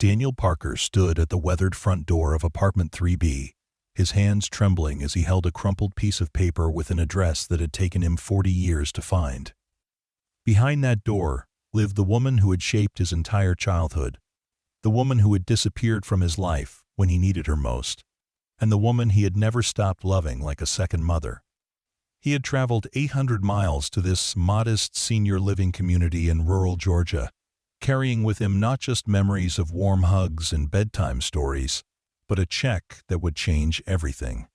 Daniel Parker stood at the weathered front door of apartment 3B, his hands trembling as he held a crumpled piece of paper with an address that had taken him 40 years to find. Behind that door lived the woman who had shaped his entire childhood, the woman who had disappeared from his life when he needed her most, and the woman he had never stopped loving like a second mother. He had traveled 800 miles to this modest senior living community in rural Georgia, carrying with him not just memories of warm hugs and bedtime stories, but a check that would change everything.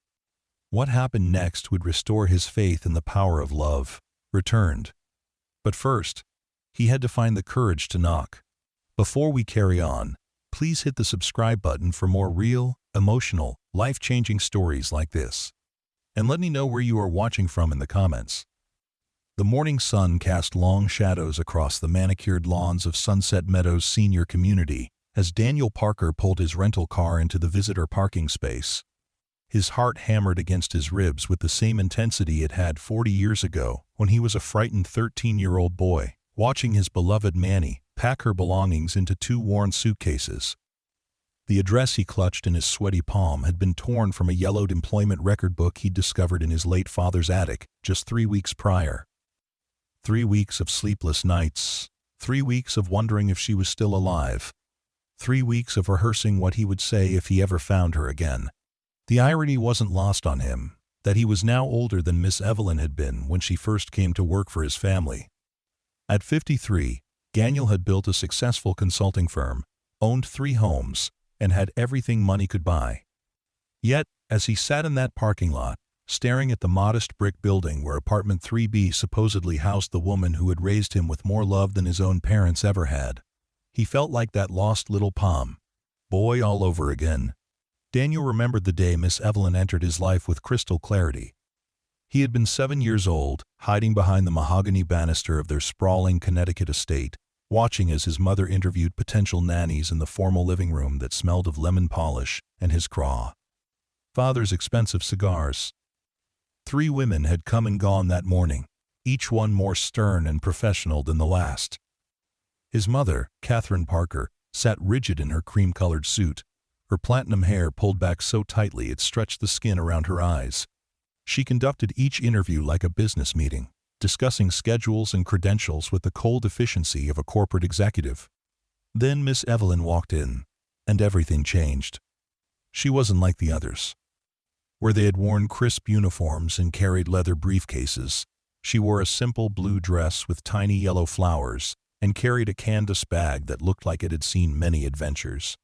What happened next would restore his faith in the power of love, returned. But first, he had to find the courage to knock. Before we carry on, please hit the subscribe button for more real, emotional, life-changing stories like this. And let me know where you are watching from in the comments. The morning sun cast long shadows across the manicured lawns of Sunset Meadows Senior Community as Daniel Parker pulled his rental car into the visitor parking space. His heart hammered against his ribs with the same intensity it had 40 years ago when he was a frightened 13-year-old boy, watching his beloved Nanny pack her belongings into 2 worn suitcases. The address he clutched in his sweaty palm had been torn from a yellowed employment record book he'd discovered in his late father's attic just 3 weeks prior. 3 weeks of sleepless nights, 3 weeks of wondering if she was still alive, 3 weeks of rehearsing what he would say if he ever found her again. The irony wasn't lost on him that he was now older than Miss Evelyn had been when she first came to work for his family. At 53, Daniel had built a successful consulting firm, owned 3 homes, and had everything money could buy. Yet, as he sat in that parking lot, staring at the modest brick building where apartment 3B supposedly housed the woman who had raised him with more love than his own parents ever had, he felt like that lost little Pom boy all over again. Daniel remembered the day Miss Evelyn entered his life with crystal clarity. He had been 7 years old, hiding behind the mahogany banister of their sprawling Connecticut estate, watching as his mother interviewed potential nannies in the formal living room that smelled of lemon polish and his craw. Father's expensive cigars. 3 women had come and gone that morning, each one more stern and professional than the last. His mother, Catherine Parker, sat rigid in her cream-colored suit, her platinum hair pulled back so tightly it stretched the skin around her eyes. She conducted each interview like a business meeting, discussing schedules and credentials with the cold efficiency of a corporate executive. Then Miss Evelyn walked in, and everything changed. She wasn't like the others. Where they had worn crisp uniforms and carried leather briefcases, she wore a simple blue dress with tiny yellow flowers and carried a canvas bag that looked like it had seen many adventures.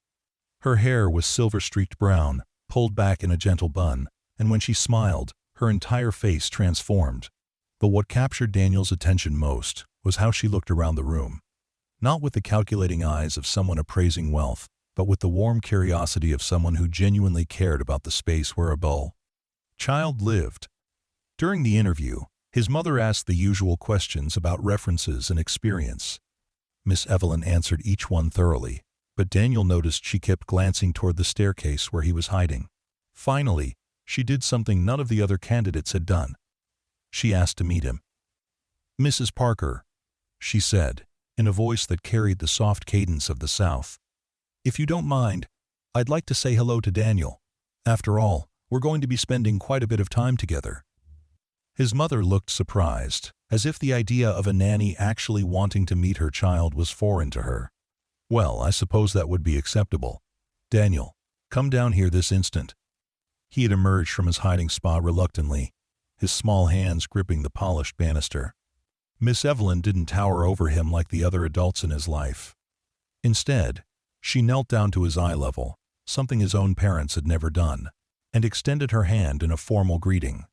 Her hair was silver-streaked brown, pulled back in a gentle bun, and when she smiled, her entire face transformed. But what captured Daniel's attention most was how she looked around the room. Not with the calculating eyes of someone appraising wealth, but with the warm curiosity of someone who genuinely cared about the space where a child lived. During the interview, his mother asked the usual questions about references and experience. Miss Evelyn answered each one thoroughly, but Daniel noticed she kept glancing toward the staircase where he was hiding. Finally, she did something none of the other candidates had done. She asked to meet him. "Mrs. Parker," she said, in a voice that carried the soft cadence of the South, "if you don't mind, I'd like to say hello to Daniel. After all, we're going to be spending quite a bit of time together." His mother looked surprised, as if the idea of a nanny actually wanting to meet her child was foreign to her. "Well, I suppose that would be acceptable. Daniel, come down here this instant." He had emerged from his hiding spot reluctantly, his small hands gripping the polished banister. Miss Evelyn didn't tower over him like the other adults in his life. Instead, she knelt down to his eye level, something his own parents had never done, and extended her hand in a formal greeting.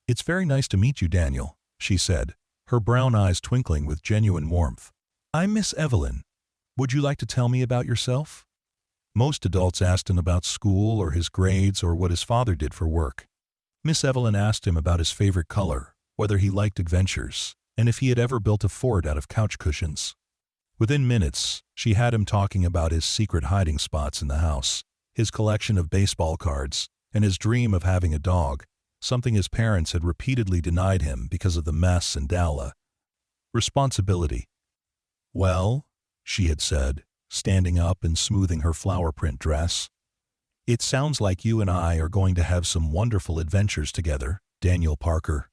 "It's very nice to meet you, Daniel," she said, her brown eyes twinkling with genuine warmth. "I'm Miss Evelyn. Would you like to tell me about yourself?" Most adults asked him about school or his grades or what his father did for work. Miss Evelyn asked him about his favorite color, whether he liked adventures, and if he had ever built a fort out of couch cushions. Within minutes, she had him talking about his secret hiding spots in the house, his collection of baseball cards, and his dream of having a dog, something his parents had repeatedly denied him because of the mess and responsibility. "Well," she had said, standing up and smoothing her flower print dress. "It sounds like you and I are going to have some wonderful adventures together, Daniel Parker."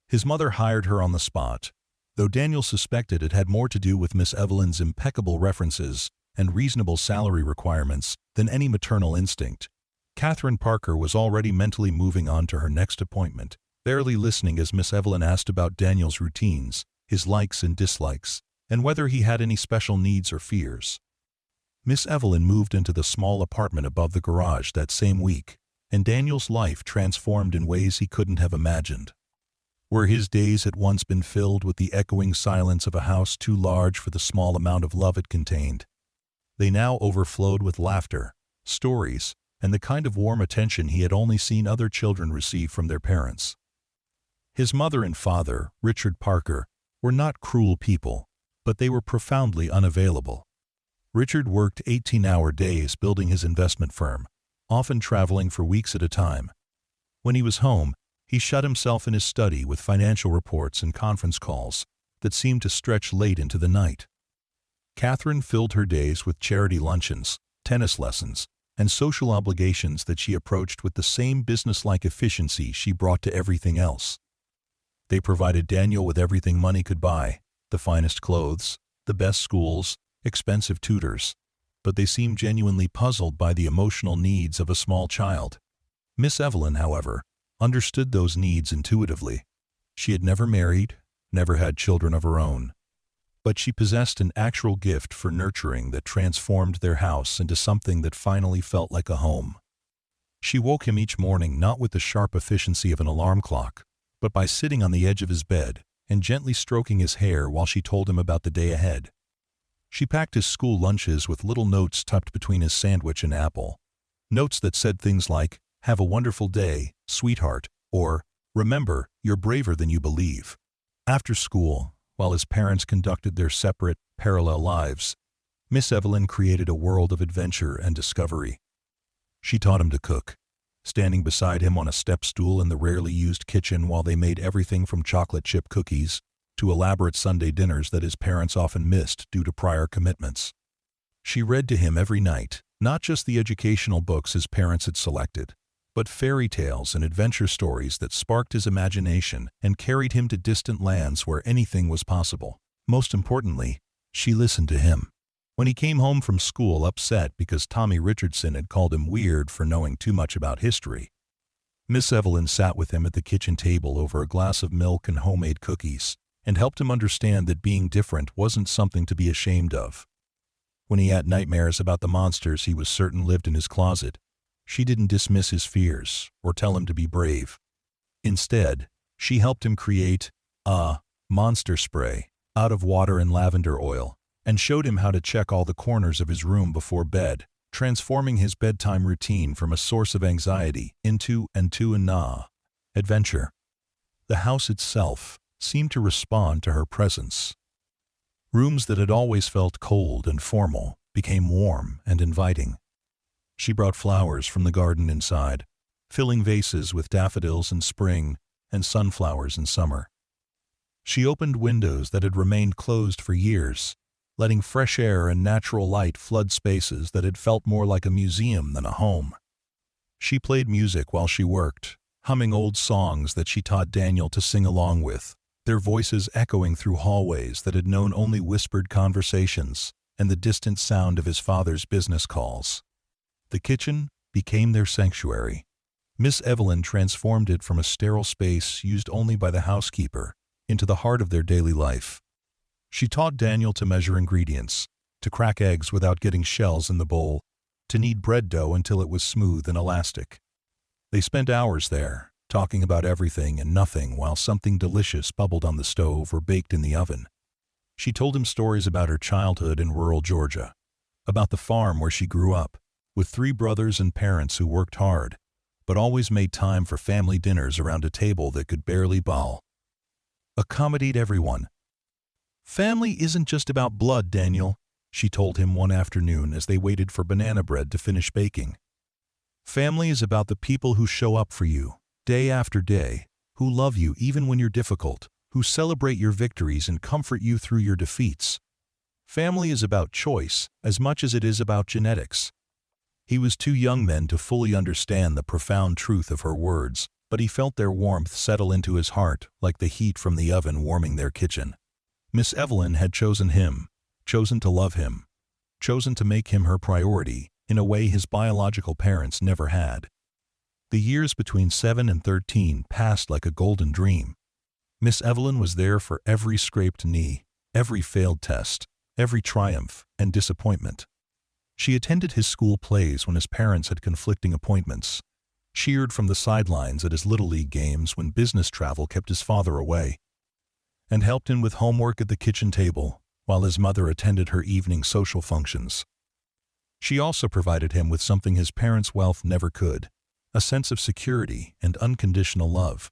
His mother hired her on the spot, though Daniel suspected it had more to do with Miss Evelyn's impeccable references and reasonable salary requirements than any maternal instinct. Catherine Parker was already mentally moving on to her next appointment, barely listening as Miss Evelyn asked about Daniel's routines, his likes and dislikes, and whether he had any special needs or fears. Miss Evelyn moved into the small apartment above the garage that same week, and Daniel's life transformed in ways he couldn't have imagined. Where his days had once been filled with the echoing silence of a house too large for the small amount of love it contained, they now overflowed with laughter, stories, and the kind of warm attention he had only seen other children receive from their parents. His mother and father, Richard Parker, were not cruel people, but they were profoundly unavailable. Richard worked 18-hour days building his investment firm, often traveling for weeks at a time. When he was home, he shut himself in his study with financial reports and conference calls that seemed to stretch late into the night. Catherine filled her days with charity luncheons, tennis lessons, and social obligations that she approached with the same businesslike efficiency she brought to everything else. They provided Daniel with everything money could buy, the finest clothes, the best schools, expensive tutors, but they seemed genuinely puzzled by the emotional needs of a small child. Miss Evelyn, however, understood those needs intuitively. She had never married, never had children of her own, but she possessed an actual gift for nurturing that transformed their house into something that finally felt like a home. She woke him each morning not with the sharp efficiency of an alarm clock, but by sitting on the edge of his bed and gently stroking his hair while she told him about the day ahead. She packed his school lunches with little notes tucked between his sandwich and apple. Notes that said things like, "Have a wonderful day, sweetheart," or, "Remember, you're braver than you believe." After school, while his parents conducted their separate, parallel lives, Miss Evelyn created a world of adventure and discovery. She taught him to cook, standing beside him on a step stool in the rarely used kitchen while they made everything from chocolate chip cookies to elaborate Sunday dinners that his parents often missed due to prior commitments. She read to him every night, not just the educational books his parents had selected, but fairy tales and adventure stories that sparked his imagination and carried him to distant lands where anything was possible. Most importantly, she listened to him. When he came home from school upset because Tommy Richardson had called him weird for knowing too much about history, Miss Evelyn sat with him at the kitchen table over a glass of milk and homemade cookies, and helped him understand that being different wasn't something to be ashamed of. When he had nightmares about the monsters he was certain lived in his closet, she didn't dismiss his fears or tell him to be brave. Instead, she helped him create a monster spray out of water and lavender oil, and showed him how to check all the corners of his room before bed, transforming his bedtime routine from a source of anxiety into an adventure. The house itself seemed to respond to her presence. Rooms that had always felt cold and formal became warm and inviting. She brought flowers from the garden inside, filling vases with daffodils in spring and sunflowers in summer. She opened windows that had remained closed for years, letting fresh air and natural light flood spaces that had felt more like a museum than a home. She played music while she worked, humming old songs that she taught Daniel to sing along with, their voices echoing through hallways that had known only whispered conversations and the distant sound of his father's business calls. The kitchen became their sanctuary. Miss Evelyn transformed it from a sterile space used only by the housekeeper into the heart of their daily life. She taught Daniel to measure ingredients, to crack eggs without getting shells in the bowl, to knead bread dough until it was smooth and elastic. They spent hours there, talking about everything and nothing while something delicious bubbled on the stove or baked in the oven. She told him stories about her childhood in rural Georgia, about the farm where she grew up, with 3 brothers and parents who worked hard, but always made time for family dinners around a table that could barely accommodate everyone. "Family isn't just about blood, Daniel," she told him one afternoon as they waited for banana bread to finish baking. "Family is about the people who show up for you, day after day, who love you even when you're difficult, who celebrate your victories and comfort you through your defeats. Family is about choice as much as it is about genetics. He was too young then to fully understand the profound truth of her words, but he felt their warmth settle into his heart like the heat from the oven warming their kitchen. Miss Evelyn had chosen him, chosen to love him, chosen to make him her priority in a way his biological parents never had. The years between 7 and 13 passed like a golden dream. Miss Evelyn was there for every scraped knee, every failed test, every triumph and disappointment. She attended his school plays when his parents had conflicting appointments, cheered from the sidelines at his Little League games when business travel kept his father away, and helped him with homework at the kitchen table while his mother attended her evening social functions. She also provided him with something his parents' wealth never could, a sense of security and unconditional love.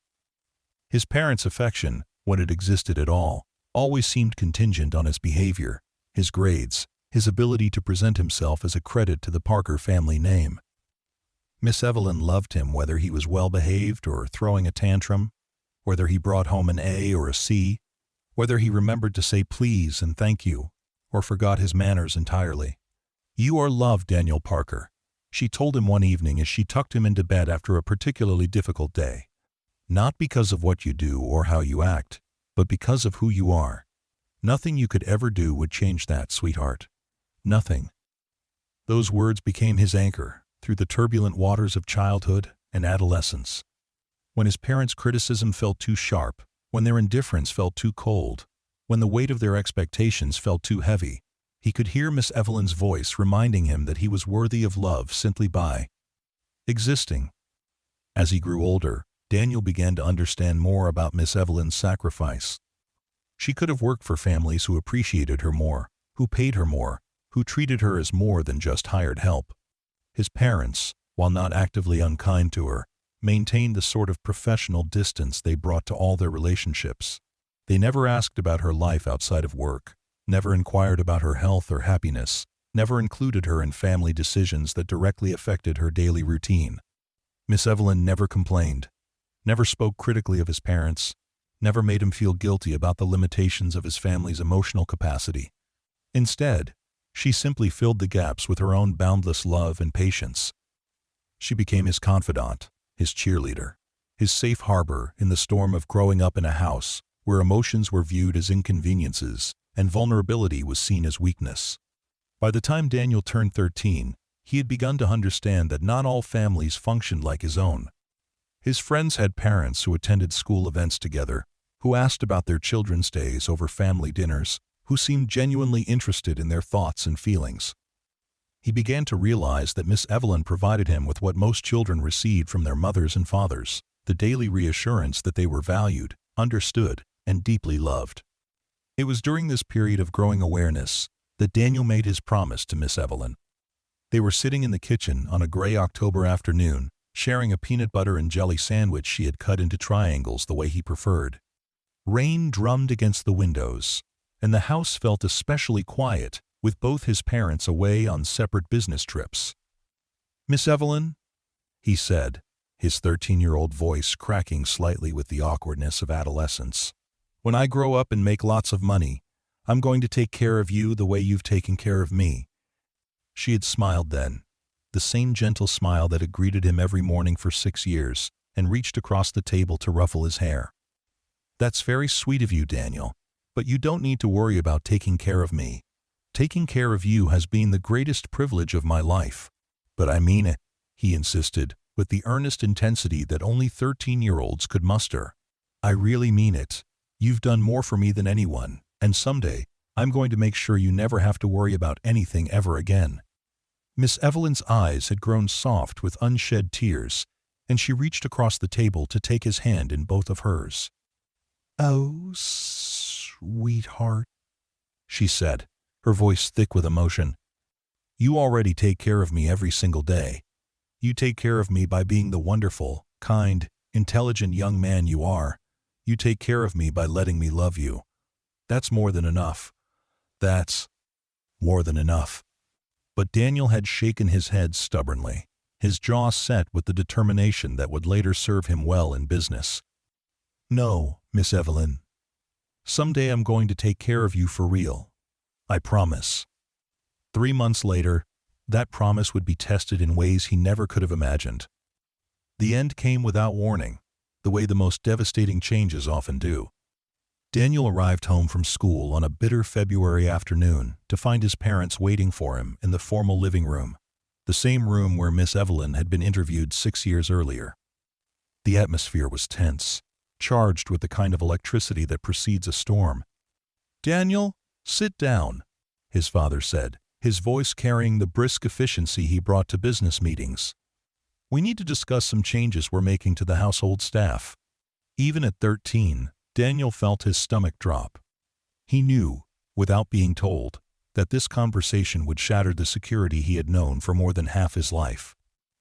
His parents' affection, when it existed at all, always seemed contingent on his behavior, his grades, his ability to present himself as a credit to the Parker family name. Miss Evelyn loved him whether he was well-behaved or throwing a tantrum, whether he brought home an A or a C, whether he remembered to say please and thank you, or forgot his manners entirely. "You are loved, Daniel Parker," she told him one evening as she tucked him into bed after a particularly difficult day. "Not because of what you do or how you act, but because of who you are. Nothing you could ever do would change that, sweetheart. Nothing." Those words became his anchor through the turbulent waters of childhood and adolescence. When his parents' criticism felt too sharp, when their indifference felt too cold, when the weight of their expectations felt too heavy, he could hear Miss Evelyn's voice reminding him that he was worthy of love simply by existing. As he grew older, Daniel began to understand more about Miss Evelyn's sacrifice. She could have worked for families who appreciated her more, who paid her more, who treated her as more than just hired help. His parents, while not actively unkind to her, maintained the sort of professional distance they brought to all their relationships. They never asked about her life outside of work, never inquired about her health or happiness, never included her in family decisions that directly affected her daily routine. Miss Evelyn never complained, never spoke critically of his parents, never made him feel guilty about the limitations of his family's emotional capacity. Instead, she simply filled the gaps with her own boundless love and patience. She became his confidant, his cheerleader, his safe harbor in the storm of growing up in a house where emotions were viewed as inconveniences and vulnerability was seen as weakness. By the time Daniel turned 13, he had begun to understand that not all families functioned like his own. His friends had parents who attended school events together, who asked about their children's days over family dinners, who seemed genuinely interested in their thoughts and feelings. He began to realize that Miss Evelyn provided him with what most children received from their mothers and fathers, the daily reassurance that they were valued, understood, and deeply loved. It was during this period of growing awareness that Daniel made his promise to Miss Evelyn. They were sitting in the kitchen on a gray October afternoon, sharing a peanut butter and jelly sandwich she had cut into triangles the way he preferred. Rain drummed against the windows, and the house felt especially quiet, with both his parents away on separate business trips. "Miss Evelyn," he said, his 13-year-old voice cracking slightly with the awkwardness of adolescence, "when I grow up and make lots of money, I'm going to take care of you the way you've taken care of me." She had smiled then, the same gentle smile that had greeted him every morning for 6 years, and reached across the table to ruffle his hair. "That's very sweet of you, Daniel, but you don't need to worry about taking care of me. Taking care of you has been the greatest privilege of my life." "But I mean it," he insisted, with the earnest intensity that only 13-year-olds could muster. "I really mean it. You've done more for me than anyone, and someday, I'm going to make sure you never have to worry about anything ever again." Miss Evelyn's eyes had grown soft with unshed tears, and she reached across the table to take his hand in both of hers. "Oh, sweetheart," she said, her voice thick with emotion. "You already take care of me every single day. You take care of me by being the wonderful, kind, intelligent young man you are. You take care of me by letting me love you. That's more than enough. That's more than enough." But Daniel had shaken his head stubbornly, his jaw set with the determination that would later serve him well in business. "No, Miss Evelyn. Someday I'm going to take care of you for real. I promise. 3 months later, that promise would be tested in ways he never could have imagined. The end came without warning, the way the most devastating changes often do. Daniel arrived home from school on a bitter February afternoon to find his parents waiting for him in the formal living room, the same room where Miss Evelyn had been interviewed 6 years earlier. The atmosphere was tense, charged with the kind of electricity that precedes a storm. "Daniel, sit down," his father said, his voice carrying the brisk efficiency he brought to business meetings. "We need to discuss some changes we're making to the household staff." Even at 13, Daniel felt his stomach drop. He knew, without being told, that this conversation would shatter the security he had known for more than half his life.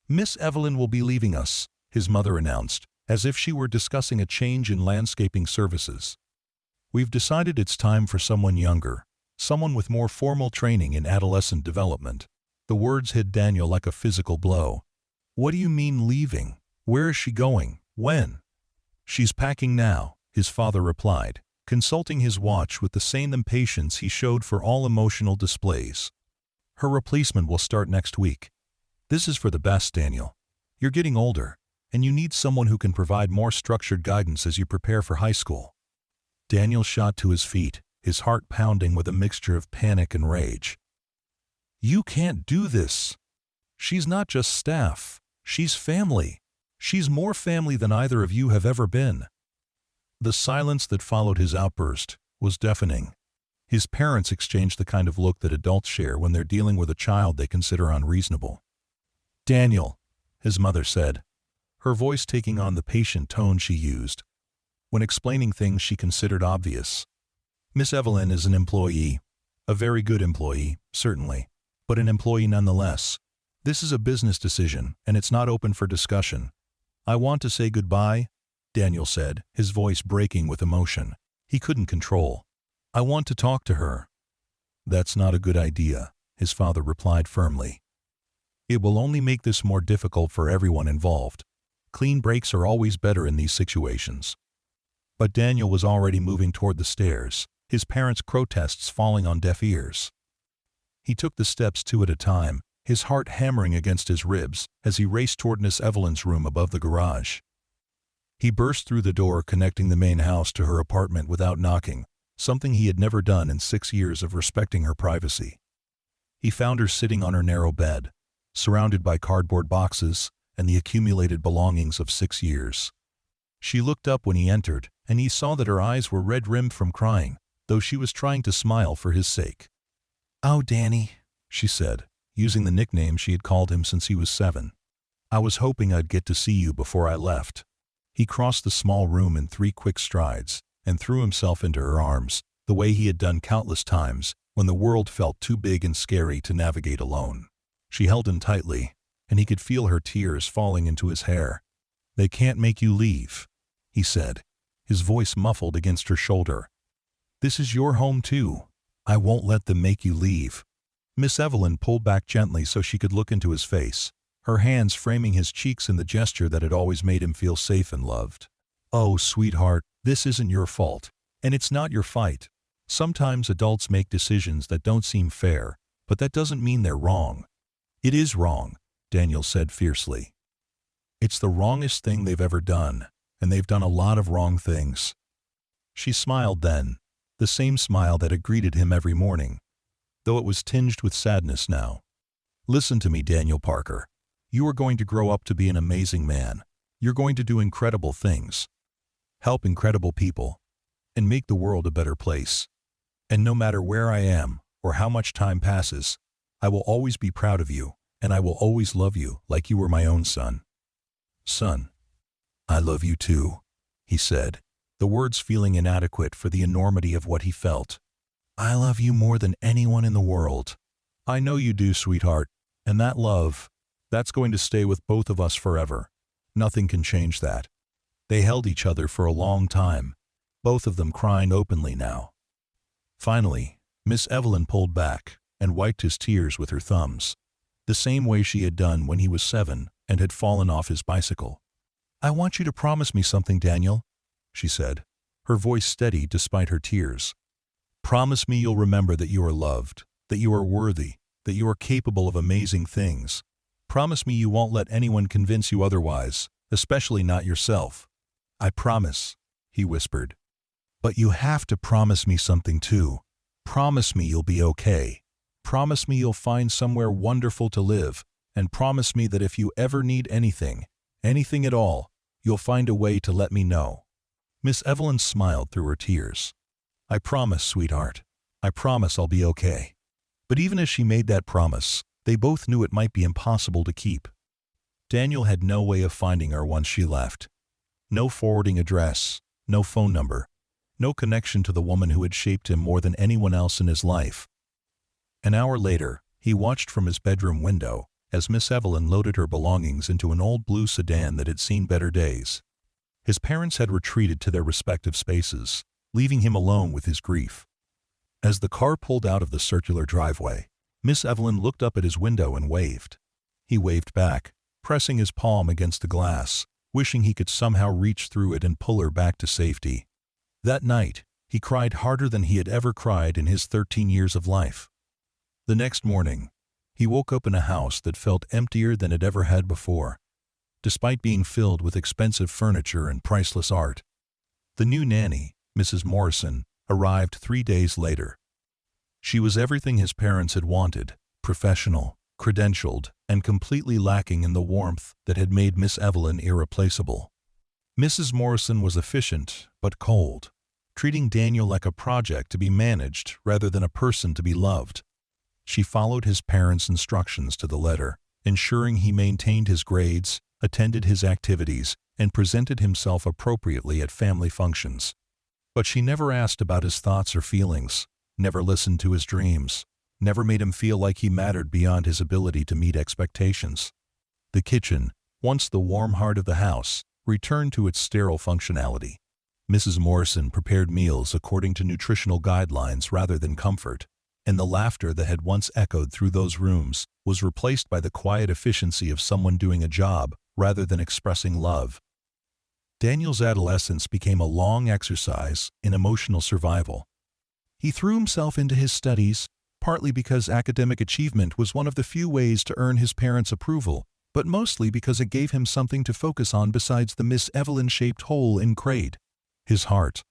"Miss Evelyn will be leaving us," his mother announced, as if she were discussing a change in landscaping services. "We've decided it's time for someone younger, someone with more formal training in adolescent development." The words hit Daniel like a physical blow. "What do you mean leaving? Where is she going? When?" "She's packing now," his father replied, consulting his watch with the same impatience he showed for all emotional displays. "Her replacement will start next week. This is for the best, Daniel. You're getting older, and you need someone who can provide more structured guidance as you prepare for high school." Daniel shot to his feet, his heart pounding with a mixture of panic and rage. "You can't do this. She's not just staff. She's family. She's more family than either of you have ever been." The silence that followed his outburst was deafening. His parents exchanged the kind of look that adults share when they're dealing with a child they consider unreasonable. "Daniel," his mother said, her voice taking on the patient tone she used when explaining things she considered obvious. "Miss Evelyn is an employee, a very good employee, certainly, but an employee nonetheless. This is a business decision, and it's not open for discussion. I want to say goodbye," Daniel said, his voice breaking with emotion he couldn't control. "I want to talk to her." "That's not a good idea," his father replied firmly. "It will only make this more difficult for everyone involved. Clean breaks are always better in these situations." But Daniel was already moving toward the stairs, his parents' protests falling on deaf ears. He took the steps 2 at a time, his heart hammering against his ribs as he raced toward Miss Evelyn's room above the garage. He burst through the door connecting the main house to her apartment without knocking, something he had never done in 6 years of respecting her privacy. He found her sitting on her narrow bed, surrounded by cardboard boxes and the accumulated belongings of 6 years. She looked up when he entered, and he saw that her eyes were red-rimmed from crying, though she was trying to smile for his sake. "Oh, Danny," she said, using the nickname she had called him since he was 7. "I was hoping I'd get to see you before I left." He crossed the small room in 3 quick strides and threw himself into her arms, the way he had done countless times when the world felt too big and scary to navigate alone. She held him tightly, and he could feel her tears falling into his hair. "They can't make you leave," he said, his voice muffled against her shoulder. "This is your home too. I won't let them make you leave." Miss Evelyn pulled back gently so she could look into his face, her hands framing his cheeks in the gesture that had always made him feel safe and loved. "Oh, sweetheart, this isn't your fault, and it's not your fight. Sometimes adults make decisions that don't seem fair, but that doesn't mean they're wrong." "It is wrong," Daniel said fiercely. "It's the wrongest thing they've ever done, and they've done a lot of wrong things." She smiled then, the same smile that had greeted him every morning, though it was tinged with sadness now. "Listen to me, Daniel Parker. You are going to grow up to be an amazing man. You're going to do incredible things, help incredible people, and make the world a better place. And no matter where I am or how much time passes, I will always be proud of you, and I will always love you like you were my own son." "Son, I love you too," he said, the words feeling inadequate for the enormity of what he felt. "I love you more than anyone in the world." "I know you do, sweetheart, and that love, that's going to stay with both of us forever. Nothing can change that." They held each other for a long time, both of them crying openly now. Finally, Miss Evelyn pulled back and wiped his tears with her thumbs, the same way she had done when he was 7 and had fallen off his bicycle. "I want you to promise me something, Daniel," she said, her voice steady despite her tears. Promise me you'll remember that you are loved, that you are worthy, that you are capable of amazing things. Promise me you won't let anyone convince you otherwise, especially not yourself." "I promise," he whispered. "But you have to promise me something too. Promise me you'll be okay. Promise me you'll find somewhere wonderful to live, and promise me that if you ever need anything, anything at all, you'll find a way to let me know." Miss Evelyn smiled through her tears. "I promise, sweetheart. I promise I'll be okay." But even as she made that promise, they both knew it might be impossible to keep. Daniel had no way of finding her once she left. No forwarding address, no phone number, no connection to the woman who had shaped him more than anyone else in his life. An hour later, he watched from his bedroom window as Miss Evelyn loaded her belongings into an old blue sedan that had seen better days. His parents had retreated to their respective spaces, leaving him alone with his grief. As the car pulled out of the circular driveway, Miss Evelyn looked up at his window and waved. He waved back, pressing his palm against the glass, wishing he could somehow reach through it and pull her back to safety. That night, he cried harder than he had ever cried in his 13 years of life. The next morning, he woke up in a house that felt emptier than it ever had before, despite being filled with expensive furniture and priceless art. The new nanny, Mrs. Morrison, arrived 3 days later. She was everything his parents had wanted: professional, credentialed, and completely lacking in the warmth that had made Miss Evelyn irreplaceable. Mrs. Morrison was efficient but cold, treating Daniel like a project to be managed rather than a person to be loved. She followed his parents' instructions to the letter, ensuring he maintained his grades, attended his activities, and presented himself appropriately at family functions. But she never asked about his thoughts or feelings, never listened to his dreams, never made him feel like he mattered beyond his ability to meet expectations. The kitchen, once the warm heart of the house, returned to its sterile functionality. Mrs. Morrison prepared meals according to nutritional guidelines rather than comfort, and the laughter that had once echoed through those rooms was replaced by the quiet efficiency of someone doing a job rather than expressing love. Daniel's adolescence became a long exercise in emotional survival. He threw himself into his studies, partly because academic achievement was one of the few ways to earn his parents' approval, but mostly because it gave him something to focus on besides the Miss Evelyn-shaped hole in grade: his heart.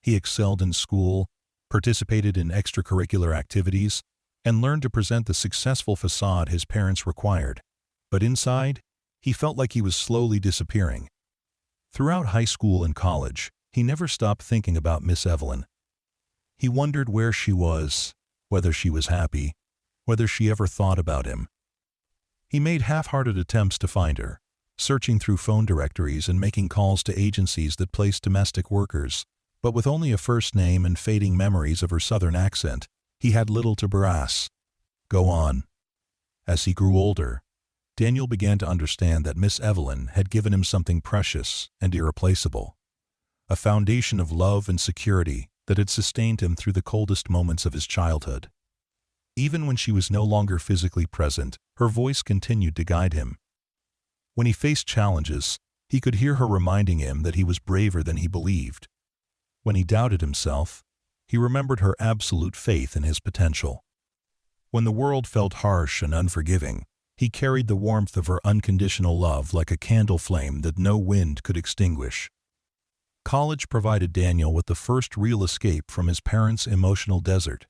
He excelled in school, participated in extracurricular activities, and learned to present the successful facade his parents required. But inside, he felt like he was slowly disappearing. Throughout high school and college, he never stopped thinking about Miss Evelyn. He wondered where she was, whether she was happy, whether she ever thought about him. He made half-hearted attempts to find her, searching through phone directories and making calls to agencies that placed domestic workers, but with only a first name and fading memories of her southern accent, he had little to brass. Go on. As he grew older, Daniel began to understand that Miss Evelyn had given him something precious and irreplaceable, a foundation of love and security that had sustained him through the coldest moments of his childhood. Even when she was no longer physically present, her voice continued to guide him. When he faced challenges, he could hear her reminding him that he was braver than he believed. When he doubted himself, he remembered her absolute faith in his potential. When the world felt harsh and unforgiving, he carried the warmth of her unconditional love like a candle flame that no wind could extinguish. College provided Daniel with the first real escape from his parents' emotional desert.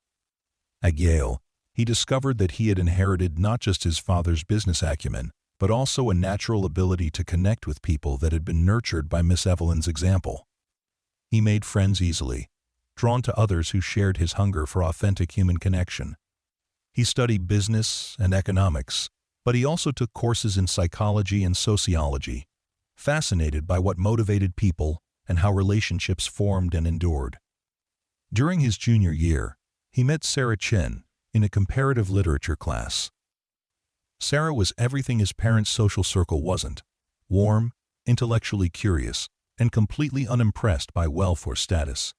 At Yale, he discovered that he had inherited not just his father's business acumen, but also a natural ability to connect with people that had been nurtured by Miss Evelyn's example. He made friends easily, drawn to others who shared his hunger for authentic human connection. He studied business and economics, but he also took courses in psychology and sociology, fascinated by what motivated people and how relationships formed and endured. During his junior year, he met Sarah Chin in a comparative literature class. Sarah was everything his parents' social circle wasn't: warm, intellectually curious, and completely unimpressed by wealth or status.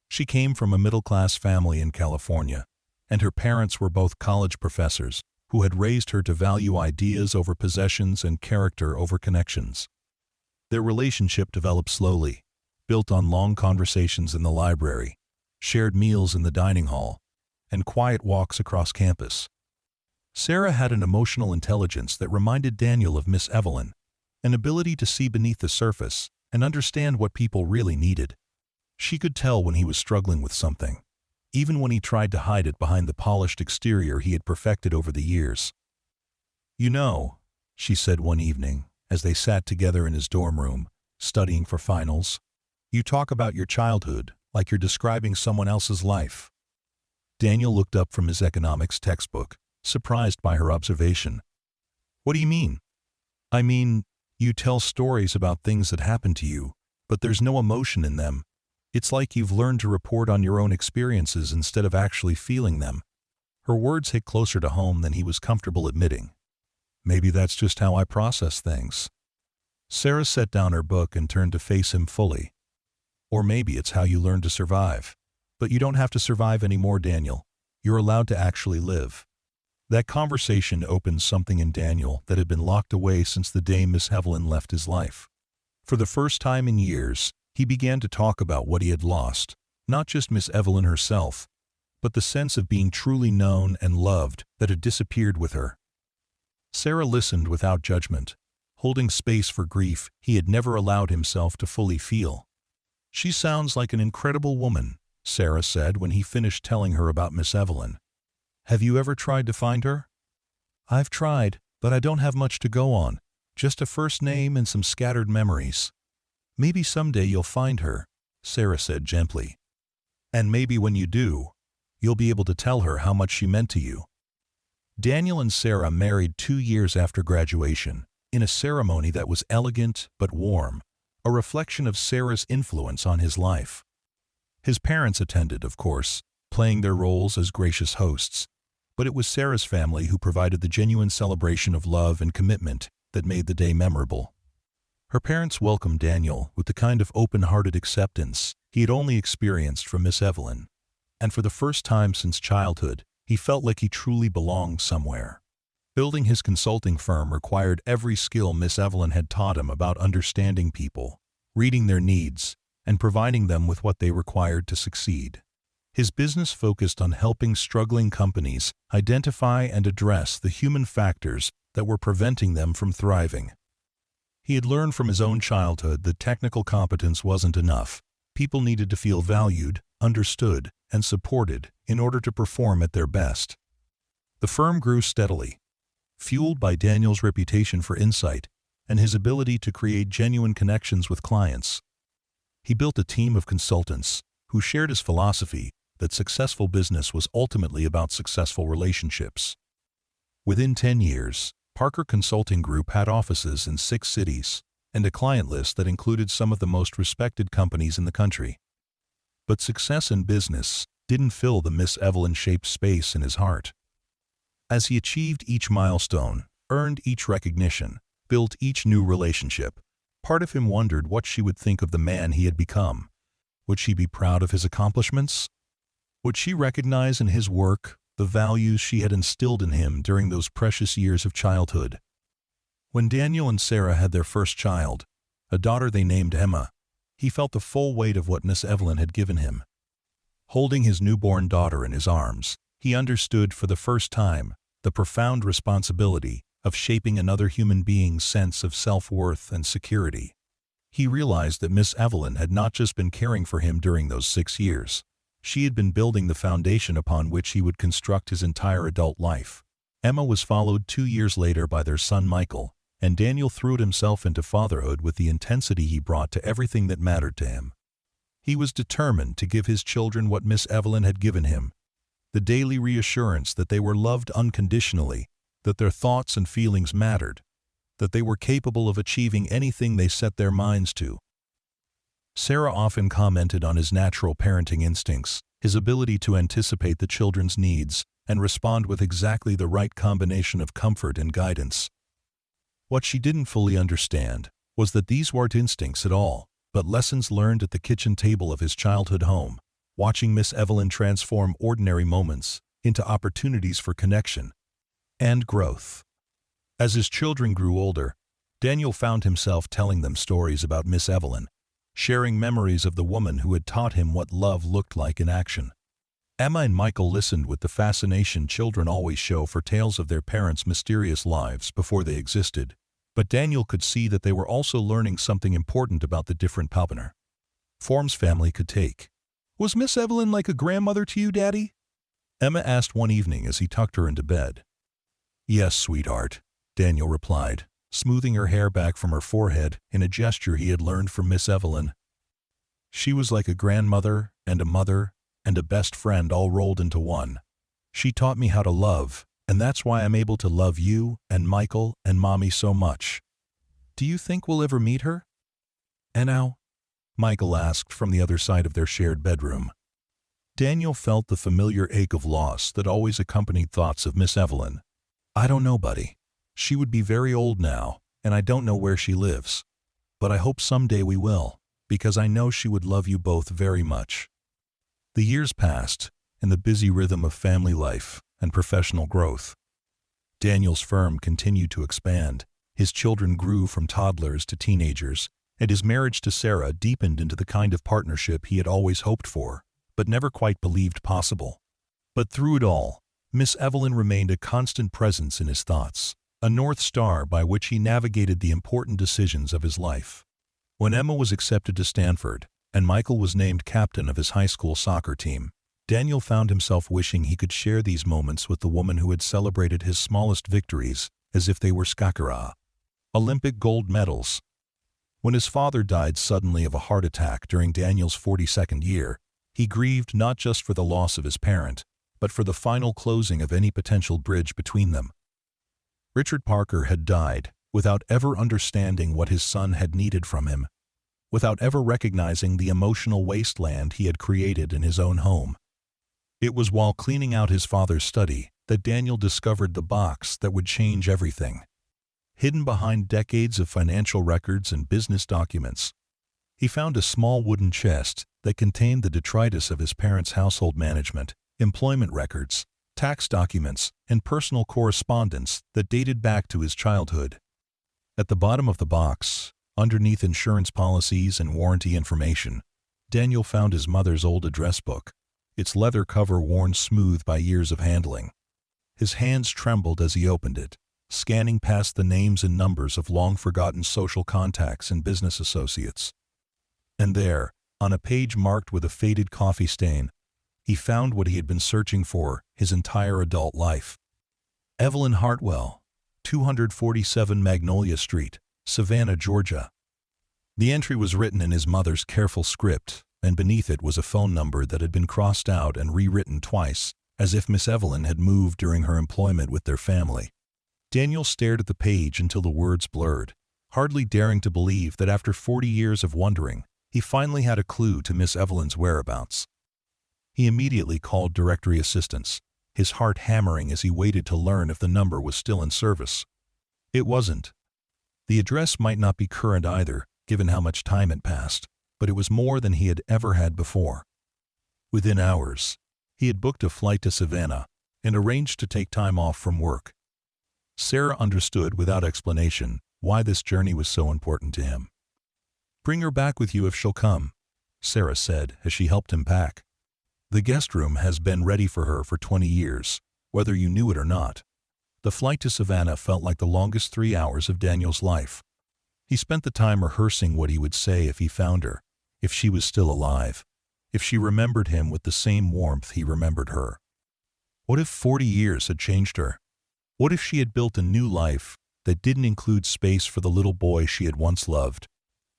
She came from a middle-class family in California, and her parents were both college professors who had raised her to value ideas over possessions and character over connections. Their relationship developed slowly, built on long conversations in the library, shared meals in the dining hall, and quiet walks across campus. Sarah had an emotional intelligence that reminded Daniel of Miss Evelyn, an ability to see beneath the surface and understand what people really needed. She could tell when he was struggling with something, even when he tried to hide it behind the polished exterior he had perfected over the years. "You know," she said one evening, as they sat together in his dorm room, studying for finals, "you talk about your childhood like you're describing someone else's life." Daniel looked up from his economics textbook, surprised by her observation. "What do you mean?" "I mean, you tell stories about things that happened to you, but there's no emotion in them. It's like you've learned to report on your own experiences instead of actually feeling them." Her words hit closer to home than he was comfortable admitting. "Maybe that's just how I process things." Sarah set down her book and turned to face him fully. "Or maybe it's how you learn to survive. But you don't have to survive anymore, Daniel. You're allowed to actually live." That conversation opened something in Daniel that had been locked away since the day Miss Evelyn left his life. For the first time in years, he began to talk about what he had lost, not just Miss Evelyn herself, but the sense of being truly known and loved that had disappeared with her. Sarah listened without judgment, holding space for grief he had never allowed himself to fully feel. "She sounds like an incredible woman," Sarah said when he finished telling her about Miss Evelyn. "Have you ever tried to find her?" "I've tried, but I don't have much to go on, just a first name and some scattered memories." "Maybe someday you'll find her," Sarah said gently. "And maybe when you do, you'll be able to tell her how much she meant to you." Daniel and Sarah married 2 years after graduation, in a ceremony that was elegant but warm, a reflection of Sarah's influence on his life. His parents attended, of course, playing their roles as gracious hosts, but it was Sarah's family who provided the genuine celebration of love and commitment that made the day memorable. Her parents welcomed Daniel with the kind of open-hearted acceptance he had only experienced from Miss Evelyn, and for the first time since childhood, he felt like he truly belonged somewhere. Building his consulting firm required every skill Miss Evelyn had taught him about understanding people, reading their needs, and providing them with what they required to succeed. His business focused on helping struggling companies identify and address the human factors that were preventing them from thriving. He had learned from his own childhood that technical competence wasn't enough. People needed to feel valued, understood, and supported in order to perform at their best. The firm grew steadily, fueled by Daniel's reputation for insight and his ability to create genuine connections with clients. He built a team of consultants who shared his philosophy that successful business was ultimately about successful relationships. Within 10 years, Parker Consulting Group had offices in 6 cities and a client list that included some of the most respected companies in the country. But success in business didn't fill the Miss Evelyn-shaped space in his heart. As he achieved each milestone, earned each recognition, built each new relationship, part of him wondered what she would think of the man he had become. Would she be proud of his accomplishments? Would she recognize in his work the values she had instilled in him during those precious years of childhood? When Daniel and Sarah had their first child, a daughter they named Emma, he felt the full weight of what Miss Evelyn had given him. Holding his newborn daughter in his arms, he understood for the first time the profound responsibility of shaping another human being's sense of self-worth and security. He realized that Miss Evelyn had not just been caring for him during those 6 years. She had been building the foundation upon which he would construct his entire adult life. Emma was followed 2 years later by their son Michael, and Daniel threw himself into fatherhood with the intensity he brought to everything that mattered to him. He was determined to give his children what Miss Evelyn had given him, the daily reassurance that they were loved unconditionally, that their thoughts and feelings mattered, that they were capable of achieving anything they set their minds to. Sarah often commented on his natural parenting instincts, his ability to anticipate the children's needs and respond with exactly the right combination of comfort and guidance. What she didn't fully understand was that these weren't instincts at all, but lessons learned at the kitchen table of his childhood home, watching Miss Evelyn transform ordinary moments into opportunities for connection and growth. As his children grew older, Daniel found himself telling them stories about Miss Evelyn, sharing memories of the woman who had taught him what love looked like in action. Emma and Michael listened with the fascination children always show for tales of their parents' mysterious lives before they existed, but Daniel could see that they were also learning something important about the different Palpiner forms family could take. "Was Miss Evelyn like a grandmother to you, Daddy?" Emma asked one evening as he tucked her into bed. "Yes, sweetheart," Daniel replied, smoothing her hair back from her forehead in a gesture he had learned from Miss Evelyn. "She was like a grandmother and a mother and a best friend all rolled into one. She taught me how to love, and that's why I'm able to love you and Michael and Mommy so much." "Do you think we'll ever meet her?" "And now?" Michael asked from the other side of their shared bedroom. Daniel felt the familiar ache of loss that always accompanied thoughts of Miss Evelyn. "I don't know, buddy. She would be very old now, and I don't know where she lives. But I hope someday we will, because I know she would love you both very much." The years passed, in the busy rhythm of family life and professional growth. Daniel's firm continued to expand, his children grew from toddlers to teenagers, and his marriage to Sarah deepened into the kind of partnership he had always hoped for, but never quite believed possible. But through it all, Miss Evelyn remained a constant presence in his thoughts, a North Star by which he navigated the important decisions of his life. When Emma was accepted to Stanford, and Michael was named captain of his high school soccer team, Daniel found himself wishing he could share these moments with the woman who had celebrated his smallest victories as if they were skakara, Olympic gold medals. When his father died suddenly of a heart attack during Daniel's 42nd year, he grieved not just for the loss of his parent, but for the final closing of any potential bridge between them. Richard Parker had died without ever understanding what his son had needed from him, without ever recognizing the emotional wasteland he had created in his own home. It was while cleaning out his father's study that Daniel discovered the box that would change everything. Hidden behind decades of financial records and business documents, he found a small wooden chest that contained the detritus of his parents' household management, employment records, tax documents, and personal correspondence that dated back to his childhood. At the bottom of the box, underneath insurance policies and warranty information, Daniel found his mother's old address book, its leather cover worn smooth by years of handling. His hands trembled as he opened it, scanning past the names and numbers of long-forgotten social contacts and business associates. And there, on a page marked with a faded coffee stain, he found what he had been searching for his entire adult life. Evelyn Hartwell, 247 Magnolia Street, Savannah, Georgia. The entry was written in his mother's careful script, and beneath it was a phone number that had been crossed out and rewritten twice, as if Miss Evelyn had moved during her employment with their family. Daniel stared at the page until the words blurred, hardly daring to believe that after 40 years of wondering, he finally had a clue to Miss Evelyn's whereabouts. He immediately called directory assistance, his heart hammering as he waited to learn if the number was still in service. It wasn't. The address might not be current either, given how much time had passed, but it was more than he had ever had before. Within hours, he had booked a flight to Savannah and arranged to take time off from work. Sarah understood without explanation why this journey was so important to him. "Bring her back with you if she'll come," Sarah said as she helped him pack. "The guest room has been ready for her for 20 years, whether you knew it or not." The flight to Savannah felt like the longest 3 hours of Daniel's life. He spent the time rehearsing what he would say if he found her, if she was still alive, if she remembered him with the same warmth he remembered her. What if 40 years had changed her? What if she had built a new life that didn't include space for the little boy she had once loved?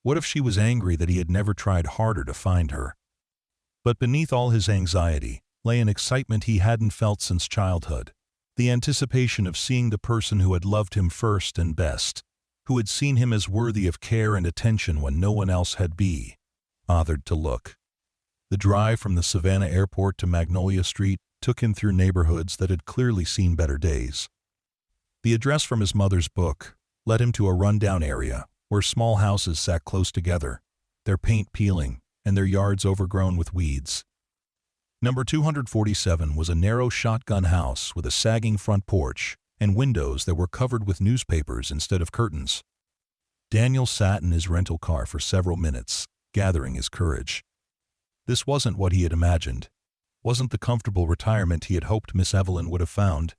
What if she was angry that he had never tried harder to find her? But beneath all his anxiety lay an excitement he hadn't felt since childhood, the anticipation of seeing the person who had loved him first and best, who had seen him as worthy of care and attention when no one else had bothered to look. The drive from the Savannah airport to Magnolia Street took him through neighborhoods that had clearly seen better days. The address from his mother's book led him to a rundown area where small houses sat close together, their paint peeling and their yards overgrown with weeds. Number 247 was a narrow shotgun house with a sagging front porch and windows that were covered with newspapers instead of curtains. Daniel sat in his rental car for several minutes, gathering his courage. This wasn't what he had imagined. Wasn't the comfortable retirement he had hoped Miss Evelyn would have found.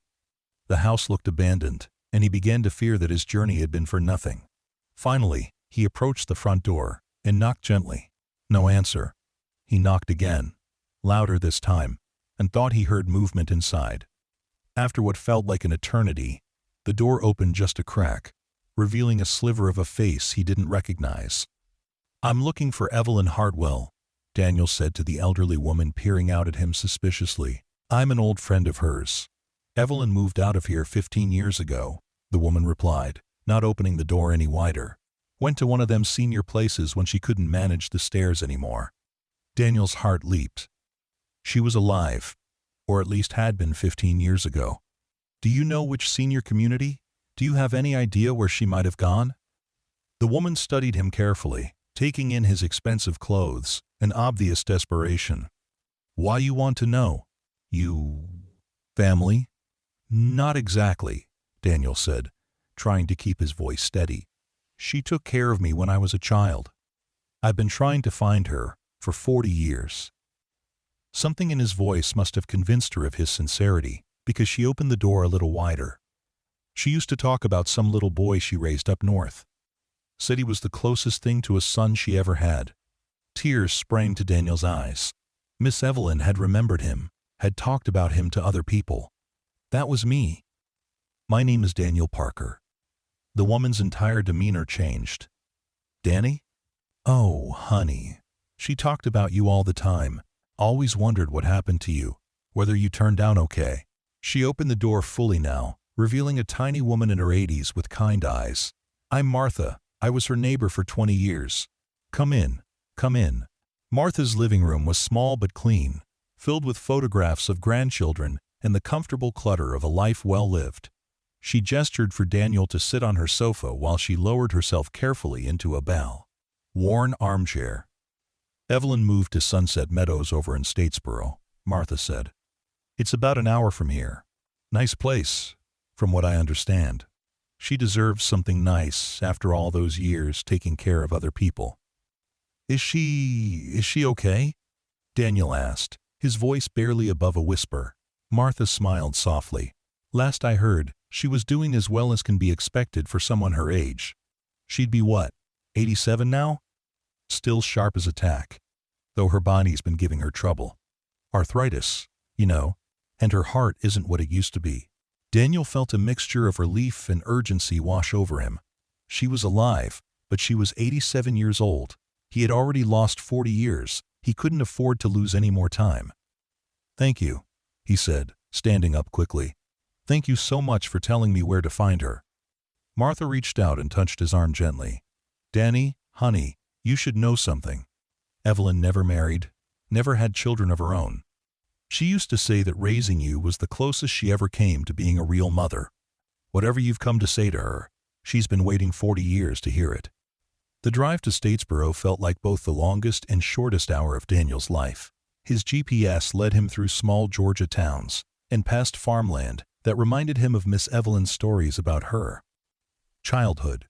The house looked abandoned, and he began to fear that his journey had been for nothing. Finally, he approached the front door and knocked gently. No answer. He knocked again, louder this time, and thought he heard movement inside. After what felt like an eternity, the door opened just a crack, revealing a sliver of a face he didn't recognize. "I'm looking for Evelyn Hartwell," Daniel said to the elderly woman peering out at him suspiciously. "I'm an old friend of hers. Evelyn moved out of here 15 years ago," the woman replied, not opening the door any wider. "Went to one of them senior places when she couldn't manage the stairs anymore." Daniel's heart leaped. She was alive, or at least had been 15 years ago. "Do you know which senior community? Do you have any idea where she might have gone?" The woman studied him carefully, taking in his expensive clothes, an obvious desperation. "Why you want to know? You... family?" "Not exactly," Daniel said, trying to keep his voice steady. "She took care of me when I was a child. I've been trying to find her for 40 years. Something in his voice must have convinced her of his sincerity, because she opened the door a little wider. She used to talk about some little boy she raised up north. Said he was the closest thing to a son she ever had. Tears sprang to Daniel's eyes. Miss Evelyn had remembered him, had talked about him to other people. "That was me. My name is Daniel Parker." The woman's entire demeanor changed. "Danny? Oh, honey. She talked about you all the time. Always wondered what happened to you, whether you turned out okay." She opened the door fully now, revealing a tiny woman in her 80s with kind eyes. "I'm Martha. I was her neighbor for 20 years. Come in, come in." Martha's living room was small but clean, filled with photographs of grandchildren and the comfortable clutter of a life well lived. She gestured for Daniel to sit on her sofa while she lowered herself carefully into a worn armchair. "Evelyn moved to Sunset Meadows over in Statesboro," Martha said. "It's about an hour from here. Nice place, from what I understand. She deserves something nice after all those years taking care of other people." Is she okay?" Daniel asked, his voice barely above a whisper. Martha smiled softly. "Last I heard, she was doing as well as can be expected for someone her age. She'd be what, 87 now? Still sharp as a tack, though her body's been giving her trouble. Arthritis, you know, and her heart isn't what it used to be." Daniel felt a mixture of relief and urgency wash over him. She was alive, but she was 87 years old. He had already lost 40 years. He couldn't afford to lose any more time. "Thank you," he said, standing up quickly. "Thank you so much for telling me where to find her." Martha reached out and touched his arm gently. "Danny, honey, you should know something. Evelyn never married, never had children of her own. She used to say that raising you was the closest she ever came to being a real mother. Whatever you've come to say to her, she's been waiting 40 years to hear it." The drive to Statesboro felt like both the longest and shortest hour of Daniel's life. His GPS led him through small Georgia towns and past farmland that reminded him of Miss Evelyn's stories about her childhood.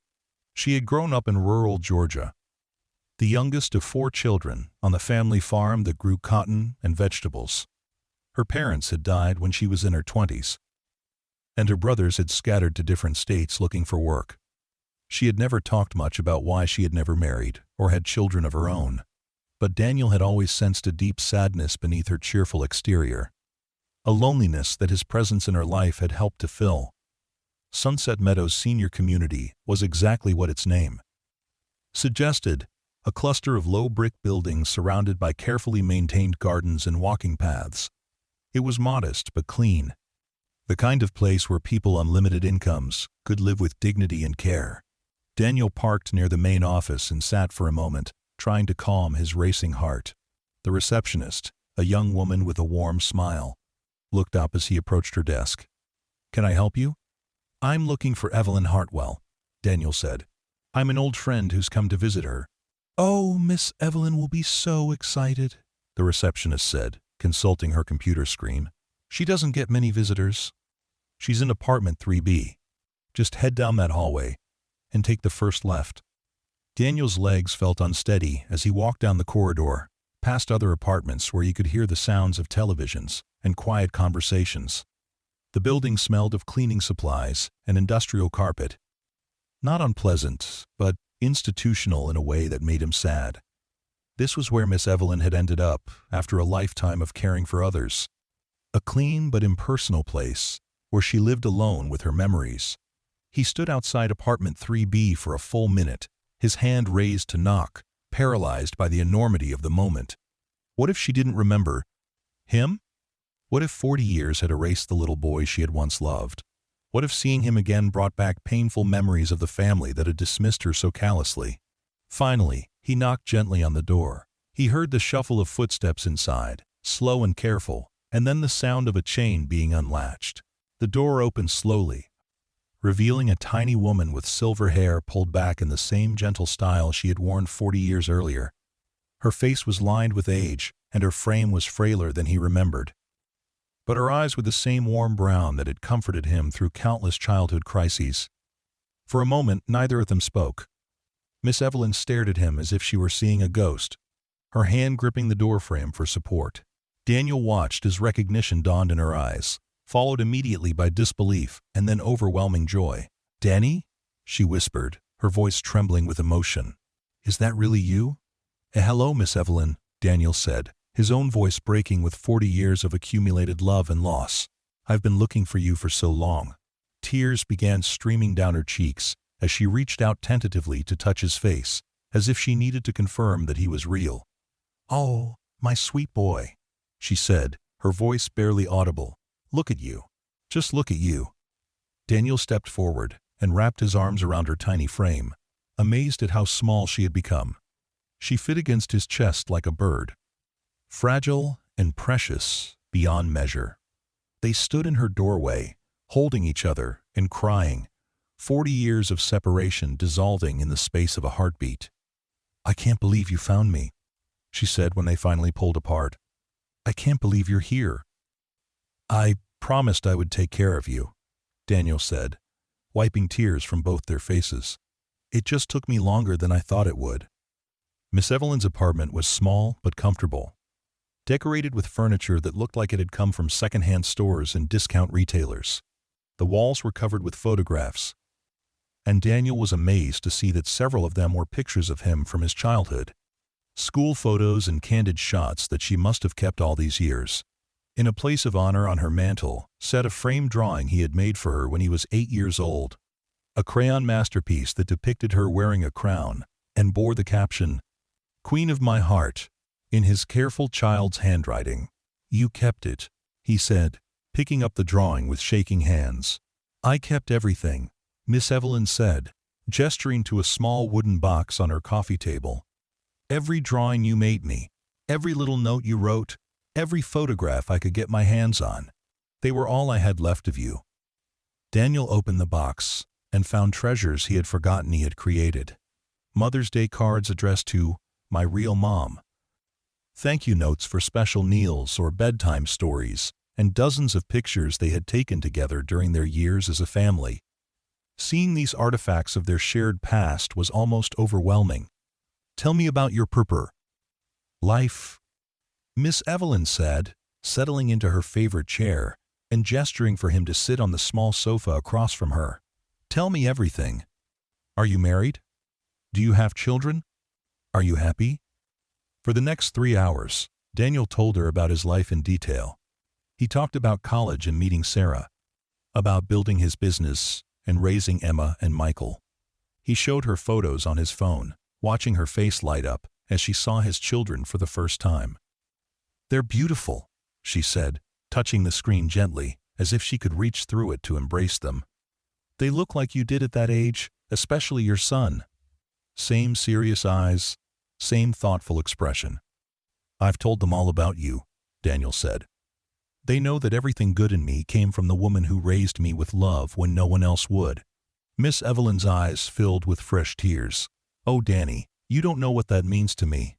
She had grown up in rural Georgia, the youngest of 4 children on the family farm that grew cotton and vegetables. Her parents had died when she was in her 20s, and her brothers had scattered to different states looking for work. She had never talked much about why she had never married or had children of her own, but Daniel had always sensed a deep sadness beneath her cheerful exterior, a loneliness that his presence in her life had helped to fill. Sunset Meadows Senior Community was exactly what its name suggested, a cluster of low brick buildings surrounded by carefully maintained gardens and walking paths. It was modest but clean, the kind of place where people on limited incomes could live with dignity and care. Daniel parked near the main office and sat for a moment, trying to calm his racing heart. The receptionist, a young woman with a warm smile, looked up as he approached her desk. "Can I help you?" "I'm looking for Evelyn Hartwell," Daniel said. "I'm an old friend who's come to visit her." "Oh, Miss Evelyn will be so excited," the receptionist said, consulting her computer screen. "She doesn't get many visitors. She's in apartment 3B. Just head down that hallway and take the first left." Daniel's legs felt unsteady as he walked down the corridor, past other apartments where he could hear the sounds of televisions and quiet conversations. The building smelled of cleaning supplies and industrial carpet. Not unpleasant, but institutional in a way that made him sad. This was where Miss Evelyn had ended up after a lifetime of caring for others. A clean but impersonal place where she lived alone with her memories. He stood outside apartment 3B for a full minute, his hand raised to knock, paralyzed by the enormity of the moment. What if she didn't remember him? What if 40 years had erased the little boy she had once loved? What if seeing him again brought back painful memories of the family that had dismissed her so callously? Finally, he knocked gently on the door. He heard the shuffle of footsteps inside, slow and careful, and then the sound of a chain being unlatched. The door opened slowly, revealing a tiny woman with silver hair pulled back in the same gentle style she had worn 40 years earlier. Her face was lined with age, and her frame was frailer than he remembered. But her eyes were the same warm brown that had comforted him through countless childhood crises. For a moment, neither of them spoke. Miss Evelyn stared at him as if she were seeing a ghost, her hand gripping the doorframe for support. Daniel watched as recognition dawned in her eyes, followed immediately by disbelief and then overwhelming joy. "Danny?" she whispered, her voice trembling with emotion. "Is that really you?" "Hello, Miss Evelyn," Daniel said, his own voice breaking with 40 years of accumulated love and loss. "I've been looking for you for so long." Tears began streaming down her cheeks as she reached out tentatively to touch his face, as if she needed to confirm that he was real. "Oh, my sweet boy," she said, her voice barely audible. "Look at you. Just look at you." Daniel stepped forward and wrapped his arms around her tiny frame, amazed at how small she had become. She fit against his chest like a bird, fragile and precious beyond measure. They stood in her doorway, holding each other and crying, 40 years of separation dissolving in the space of a heartbeat. "I can't believe you found me," she said when they finally pulled apart. "I can't believe you're here." "I promised I would take care of you," Daniel said, wiping tears from both their faces. "It just took me longer than I thought it would." Miss Evelyn's apartment was small but comfortable, decorated with furniture that looked like it had come from secondhand stores and discount retailers. The walls were covered with photographs, and Daniel was amazed to see that several of them were pictures of him from his childhood. School photos and candid shots that she must have kept all these years. In a place of honor on her mantel sat a framed drawing he had made for her when he was 8 years old, a crayon masterpiece that depicted her wearing a crown and bore the caption, "Queen of my heart," in his careful child's handwriting. "You kept it," he said, picking up the drawing with shaking hands. "I kept everything," Miss Evelyn said, gesturing to a small wooden box on her coffee table. "Every drawing you made me, every little note you wrote, every photograph I could get my hands on. They were all I had left of you." Daniel opened the box and found treasures he had forgotten he had created. Mother's Day cards addressed to "My real mom," thank you notes for special meals or bedtime stories, and dozens of pictures they had taken together during their years as a family. Seeing these artifacts of their shared past was almost overwhelming. "Tell me about your life," Miss Evelyn said, settling into her favorite chair and gesturing for him to sit on the small sofa across from her. "Tell me everything. Are you married? Do you have children? Are you happy?" For the next 3 hours, Daniel told her about his life in detail. He talked about college and meeting Sarah, about building his business and raising Emma and Michael. He showed her photos on his phone, watching her face light up as she saw his children for the first time. "They're beautiful," she said, touching the screen gently, as if she could reach through it to embrace them. "They look like you did at that age, especially your son." Same serious eyes, same thoughtful expression. "I've told them all about you," Daniel said. "They know that everything good in me came from the woman who raised me with love when no one else would." Miss Evelyn's eyes filled with fresh tears. "Oh, Danny, you don't know what that means to me.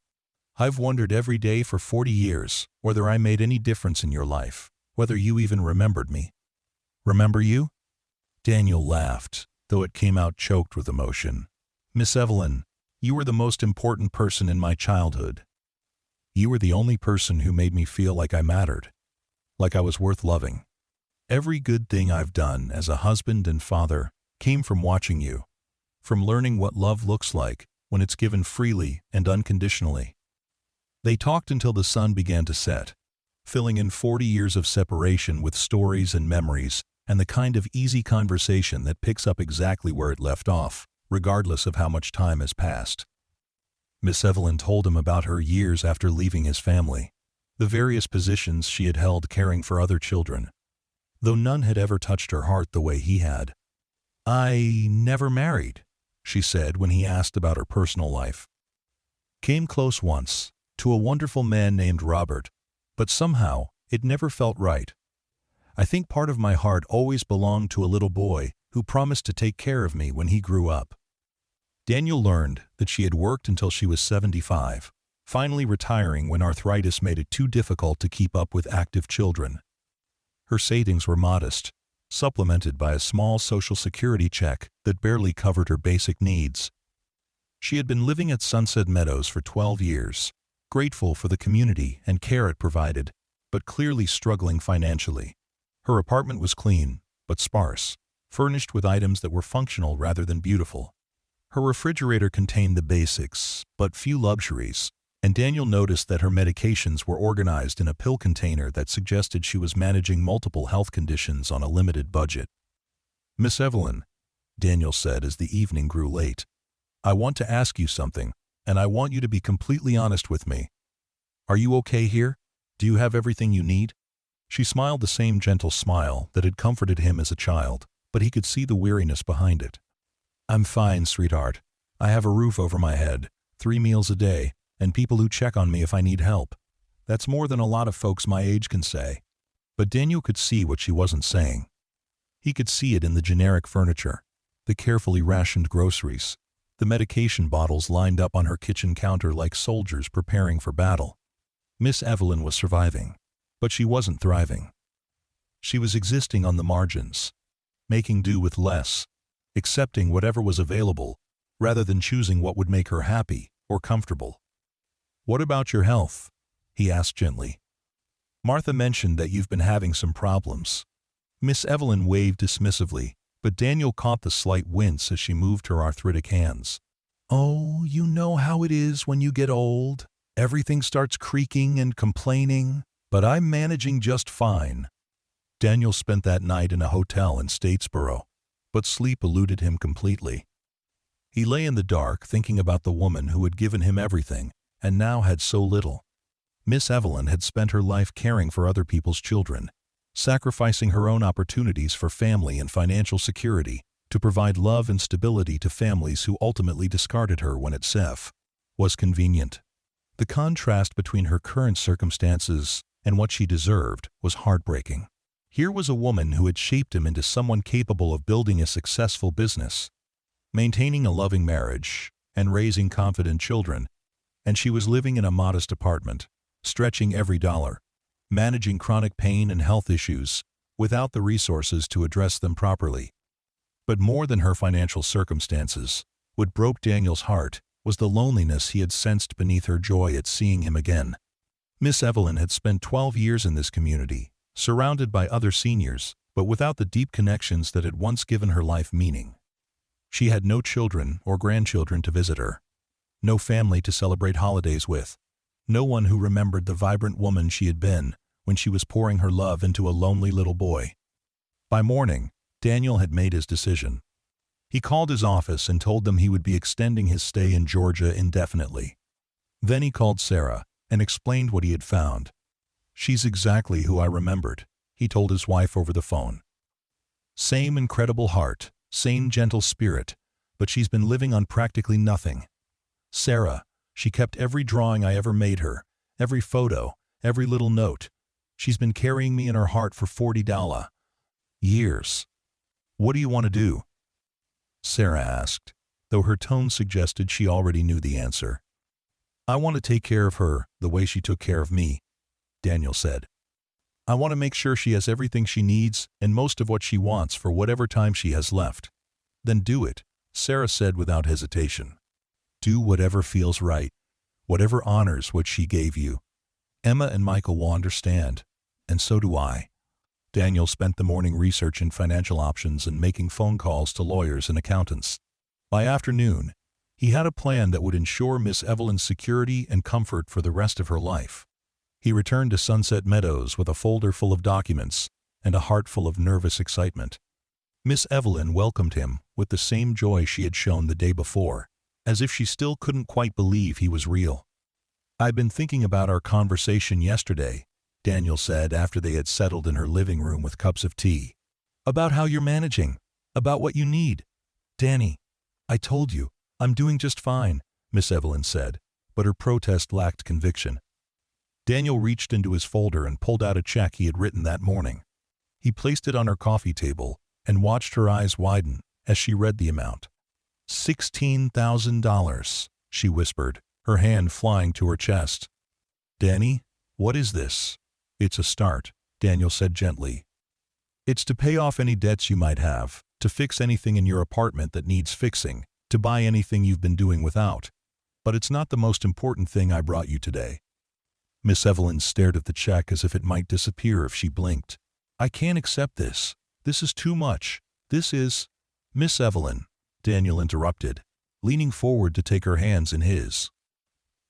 I've wondered every day for 40 years whether I made any difference in your life, whether you even remembered me." "Remember you?" Daniel laughed, though it came out choked with emotion. "Miss Evelyn, You were the most important person in my childhood. You were the only person who made me feel like I mattered, like I was worth loving. Every good thing I've done as a husband and father came from watching you, from learning what love looks like when it's given freely and unconditionally. They talked until the sun began to set, filling in 40 years of separation with stories and memories and the kind of easy conversation that picks up exactly where it left off, regardless of how much time has passed. Miss Evelyn told him about her years after leaving his family, the various positions she had held caring for other children, though none had ever touched her heart the way he had. "I never married," she said when he asked about her personal life. "Came close once, to a wonderful man named Robert, but somehow it never felt right. I think part of my heart always belonged to a little boy who promised to take care of me when he grew up." Daniel learned that she had worked until she was 75, finally retiring when arthritis made it too difficult to keep up with active children. Her savings were modest, supplemented by a small Social Security check that barely covered her basic needs. She had been living at Sunset Meadows for 12 years, grateful for the community and care it provided, but clearly struggling financially. Her apartment was clean, but sparse, furnished with items that were functional rather than beautiful. Her refrigerator contained the basics, but few luxuries, and Daniel noticed that her medications were organized in a pill container that suggested she was managing multiple health conditions on a limited budget. "Miss Evelyn," Daniel said as the evening grew late, "I want to ask you something, and I want you to be completely honest with me. Are you okay here? Do you have everything you need?" She smiled the same gentle smile that had comforted him as a child, but he could see the weariness behind it. "I'm fine, sweetheart. I have a roof over my head, 3 meals a day, and people who check on me if I need help. That's more than a lot of folks my age can say." But Daniel could see what she wasn't saying. He could see it in the generic furniture, the carefully rationed groceries, the medication bottles lined up on her kitchen counter like soldiers preparing for battle. Miss Evelyn was surviving, but she wasn't thriving. She was existing on the margins, making do with less, accepting whatever was available, rather than choosing what would make her happy or comfortable. "What about your health?" he asked gently. "Martha mentioned that you've been having some problems." Miss Evelyn waved dismissively, but Daniel caught the slight wince as she moved her arthritic hands. "Oh, you know how it is when you get old. Everything starts creaking and complaining, but I'm managing just fine." Daniel spent that night in a hotel in Statesboro, but sleep eluded him completely. He lay in the dark thinking about the woman who had given him everything and now had so little. Miss Evelyn had spent her life caring for other people's children, sacrificing her own opportunities for family and financial security to provide love and stability to families who ultimately discarded her when it was convenient. The contrast between her current circumstances and what she deserved was heartbreaking. Here was a woman who had shaped him into someone capable of building a successful business, maintaining a loving marriage, and raising confident children, and she was living in a modest apartment, stretching every dollar, managing chronic pain and health issues, without the resources to address them properly. But more than her financial circumstances, what broke Daniel's heart was the loneliness he had sensed beneath her joy at seeing him again. Miss Evelyn had spent 12 years in this community, surrounded by other seniors, but without the deep connections that had once given her life meaning. She had no children or grandchildren to visit her, no family to celebrate holidays with, no one who remembered the vibrant woman she had been when she was pouring her love into a lonely little boy. By morning, Daniel had made his decision. He called his office and told them he would be extending his stay in Georgia indefinitely. Then he called Sarah and explained what he had found. "She's exactly who I remembered," he told his wife over the phone. "Same incredible heart, same gentle spirit, but she's been living on practically nothing. Sarah, she kept every drawing I ever made her, every photo, every little note. She's been carrying me in her heart for 40 years. What do you want to do?" Sarah asked, though her tone suggested she already knew the answer. "I want to take care of her the way she took care of me," Daniel said. "I want to make sure she has everything she needs and most of what she wants for whatever time she has left." "Then do it," Sarah said without hesitation. Do whatever feels right, whatever honors what she gave you. Emma and Michael will understand, and so do I. Daniel spent the morning researching financial options and making phone calls to lawyers and accountants. By afternoon, he had a plan that would ensure Miss Evelyn's security and comfort for the rest of her life. He returned to Sunset Meadows with a folder full of documents and a heart full of nervous excitement. Miss Evelyn welcomed him with the same joy she had shown the day before, as if she still couldn't quite believe he was real. "I've been thinking about our conversation yesterday," Daniel said after they had settled in her living room with cups of tea. "About how you're managing, about what you need." "Danny, I told you, I'm doing just fine," Miss Evelyn said, but her protest lacked conviction. Daniel reached into his folder and pulled out a check he had written that morning. He placed it on her coffee table and watched her eyes widen as she read the amount. $16,000, she whispered, her hand flying to her chest. "Danny, what is this?" "It's a start," Daniel said gently. "It's to pay off any debts you might have, to fix anything in your apartment that needs fixing, to buy anything you've been doing without. But it's not the most important thing I brought you today." Miss Evelyn stared at the check as if it might disappear if she blinked. "I can't accept this. This is too much. This is—" "Miss Evelyn," Daniel interrupted, leaning forward to take her hands in his.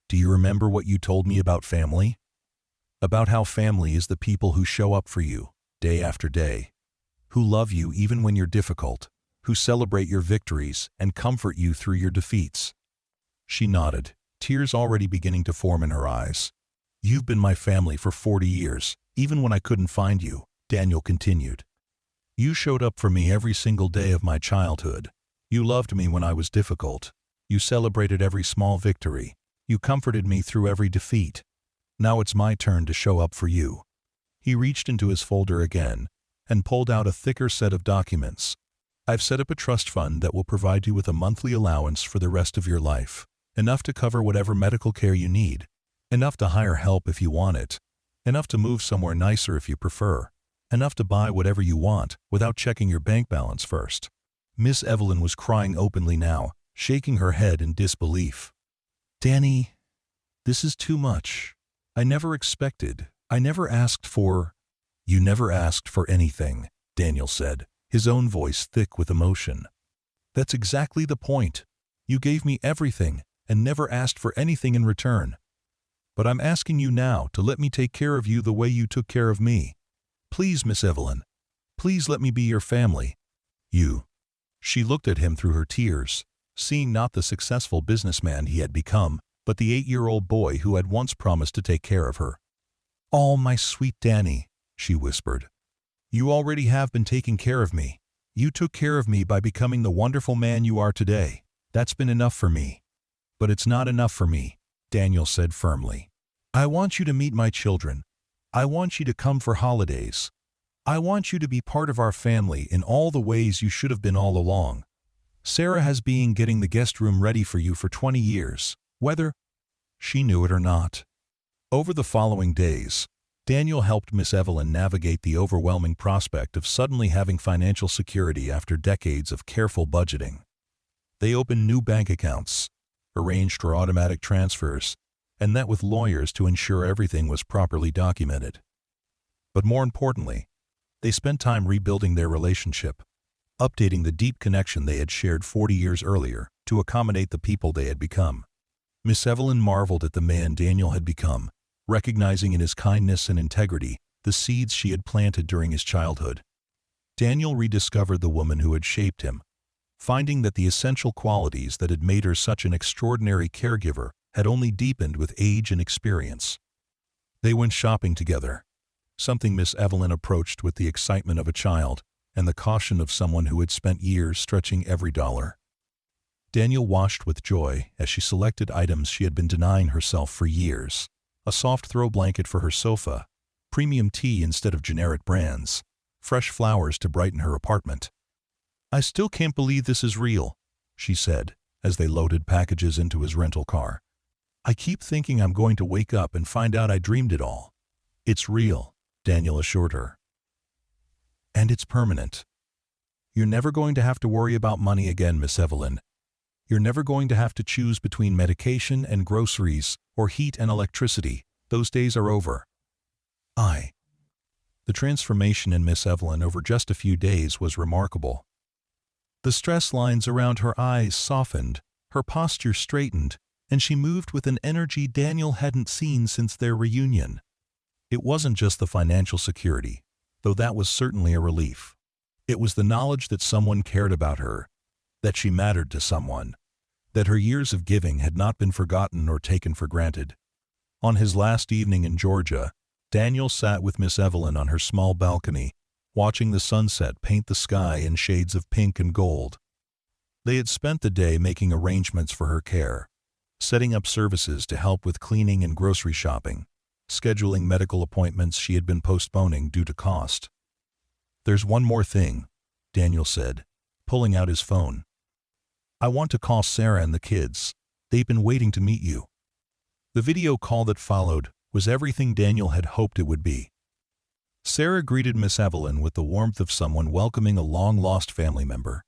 "Do you remember what you told me about family? About how family is the people who show up for you, day after day, who love you even when you're difficult, who celebrate your victories and comfort you through your defeats." She nodded, tears already beginning to form in her eyes. "You've been my family for 40 years, even when I couldn't find you," Daniel continued. "You showed up for me every single day of my childhood. You loved me when I was difficult. You celebrated every small victory. You comforted me through every defeat. Now it's my turn to show up for you." He reached into his folder again and pulled out a thicker set of documents. "I've set up a trust fund that will provide you with a monthly allowance for the rest of your life, enough to cover whatever medical care you need, enough to hire help if you want it, enough to move somewhere nicer if you prefer, enough to buy whatever you want without checking your bank balance first." Miss Evelyn was crying openly now, shaking her head in disbelief. "Danny, this is too much. I never expected. I never asked for—" "You never asked for anything," Daniel said, his own voice thick with emotion. "That's exactly the point. You gave me everything and never asked for anything in return. But I'm asking you now to let me take care of you the way you took care of me. Please, Miss Evelyn, please let me be your family. You." She looked at him through her tears, seeing not the successful businessman he had become, but the 8-year-old boy who had once promised to take care of her. "Oh, my sweet Danny," she whispered. "You already have been taking care of me. You took care of me by becoming the wonderful man you are today. That's been enough for me." "But it's not enough for me," Daniel said firmly. "I want you to meet my children. I want you to come for holidays. I want you to be part of our family in all the ways you should have been all along. Sarah has been getting the guest room ready for you for 20 years, whether she knew it or not." Over the following days, Daniel helped Miss Evelyn navigate the overwhelming prospect of suddenly having financial security after decades of careful budgeting. They opened new bank accounts, arranged for automatic transfers, and met with lawyers to ensure everything was properly documented. But more importantly, they spent time rebuilding their relationship, updating the deep connection they had shared 40 years earlier to accommodate the people they had become. Miss Evelyn marveled at the man Daniel had become, recognizing in his kindness and integrity the seeds she had planted during his childhood. Daniel rediscovered the woman who had shaped him, finding that the essential qualities that had made her such an extraordinary caregiver had only deepened with age and experience. They went shopping together, something Miss Evelyn approached with the excitement of a child and the caution of someone who had spent years stretching every dollar. Daniel watched with joy as she selected items she had been denying herself for years: a soft throw blanket for her sofa, premium tea instead of generic brands, fresh flowers to brighten her apartment. "I still can't believe this is real," she said as they loaded packages into his rental car. "I keep thinking I'm going to wake up and find out I dreamed it all." "It's real," Daniel assured her. "And it's permanent. You're never going to have to worry about money again, Miss Evelyn. You're never going to have to choose between medication and groceries or heat and electricity. Those days are over. The transformation in Miss Evelyn over just a few days was remarkable. The stress lines around her eyes softened, her posture straightened, and she moved with an energy Daniel hadn't seen since their reunion. It wasn't just the financial security, though that was certainly a relief. It was the knowledge that someone cared about her, that she mattered to someone, that her years of giving had not been forgotten or taken for granted. On his last evening in Georgia, Daniel sat with Miss Evelyn on her small balcony, watching the sunset paint the sky in shades of pink and gold. They had spent the day making arrangements for her care, setting up services to help with cleaning and grocery shopping, scheduling medical appointments she had been postponing due to cost. "There's one more thing," Daniel said, pulling out his phone. "I want to call Sarah and the kids. They've been waiting to meet you." The video call that followed was everything Daniel had hoped it would be. Sarah greeted Miss Evelyn with the warmth of someone welcoming a long-lost family member,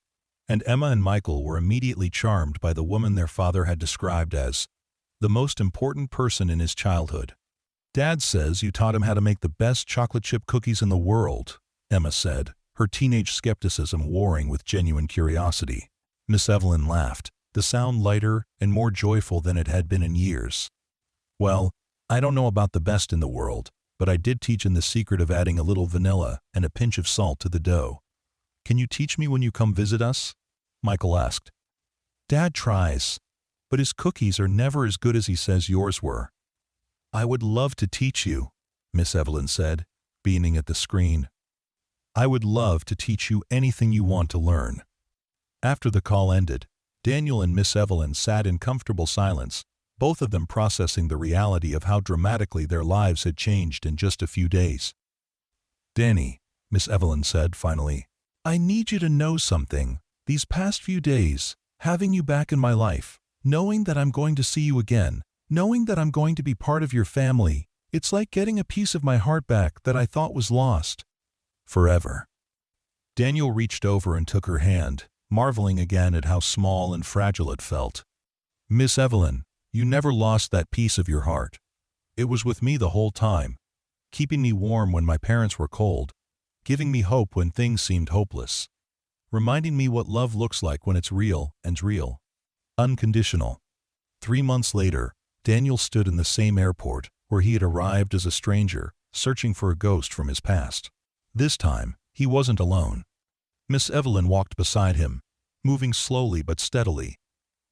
and Emma and Michael were immediately charmed by the woman their father had described as the most important person in his childhood. "Dad says you taught him how to make the best chocolate chip cookies in the world," Emma said, her teenage skepticism warring with genuine curiosity. Miss Evelyn laughed, the sound lighter and more joyful than it had been in years. "Well, I don't know about the best in the world, but I did teach him the secret of adding a little vanilla and a pinch of salt to the dough. Can you teach me when you come visit us?" Michael asked. "Dad tries, but his cookies are never as good as he says yours were." "I would love to teach you," Miss Evelyn said, beaming at the screen. "I would love to teach you anything you want to learn." After the call ended, Daniel and Miss Evelyn sat in comfortable silence, both of them processing the reality of how dramatically their lives had changed in just a few days. "Danny," Miss Evelyn said finally, "I need you to know something. These past few days, having you back in my life, knowing that I'm going to see you again, knowing that I'm going to be part of your family, it's like getting a piece of my heart back that I thought was lost. Forever." Daniel reached over and took her hand, marveling again at how small and fragile it felt. "Miss Evelyn, you never lost that piece of your heart. It was with me the whole time, keeping me warm when my parents were cold, giving me hope when things seemed hopeless, reminding me what love looks like when it's real and real. Unconditional." 3 months later, Daniel stood in the same airport where he had arrived as a stranger, searching for a ghost from his past. This time, he wasn't alone. Miss Evelyn walked beside him, moving slowly but steadily,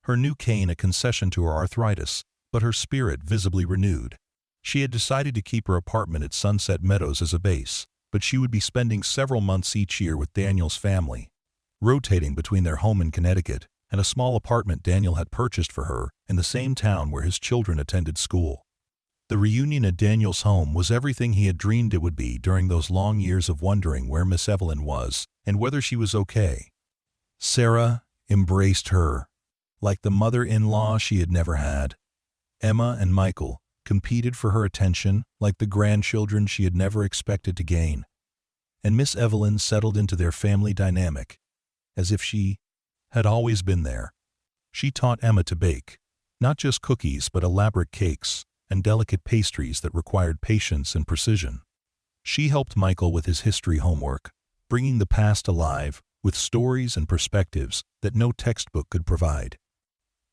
her new cane a concession to her arthritis, but her spirit visibly renewed. She had decided to keep her apartment at Sunset Meadows as a base, but she would be spending several months each year with Daniel's family, rotating between their home in Connecticut and a small apartment Daniel had purchased for her in the same town where his children attended school. The reunion at Daniel's home was everything he had dreamed it would be during those long years of wondering where Miss Evelyn was and whether she was okay. Sarah embraced her like the mother-in-law she had never had. Emma and Michael competed for her attention like the grandchildren she had never expected to gain. And Miss Evelyn settled into their family dynamic, as if she had always been there. She taught Emma to bake, not just cookies but elaborate cakes and delicate pastries that required patience and precision. She helped Michael with his history homework, bringing the past alive with stories and perspectives that no textbook could provide.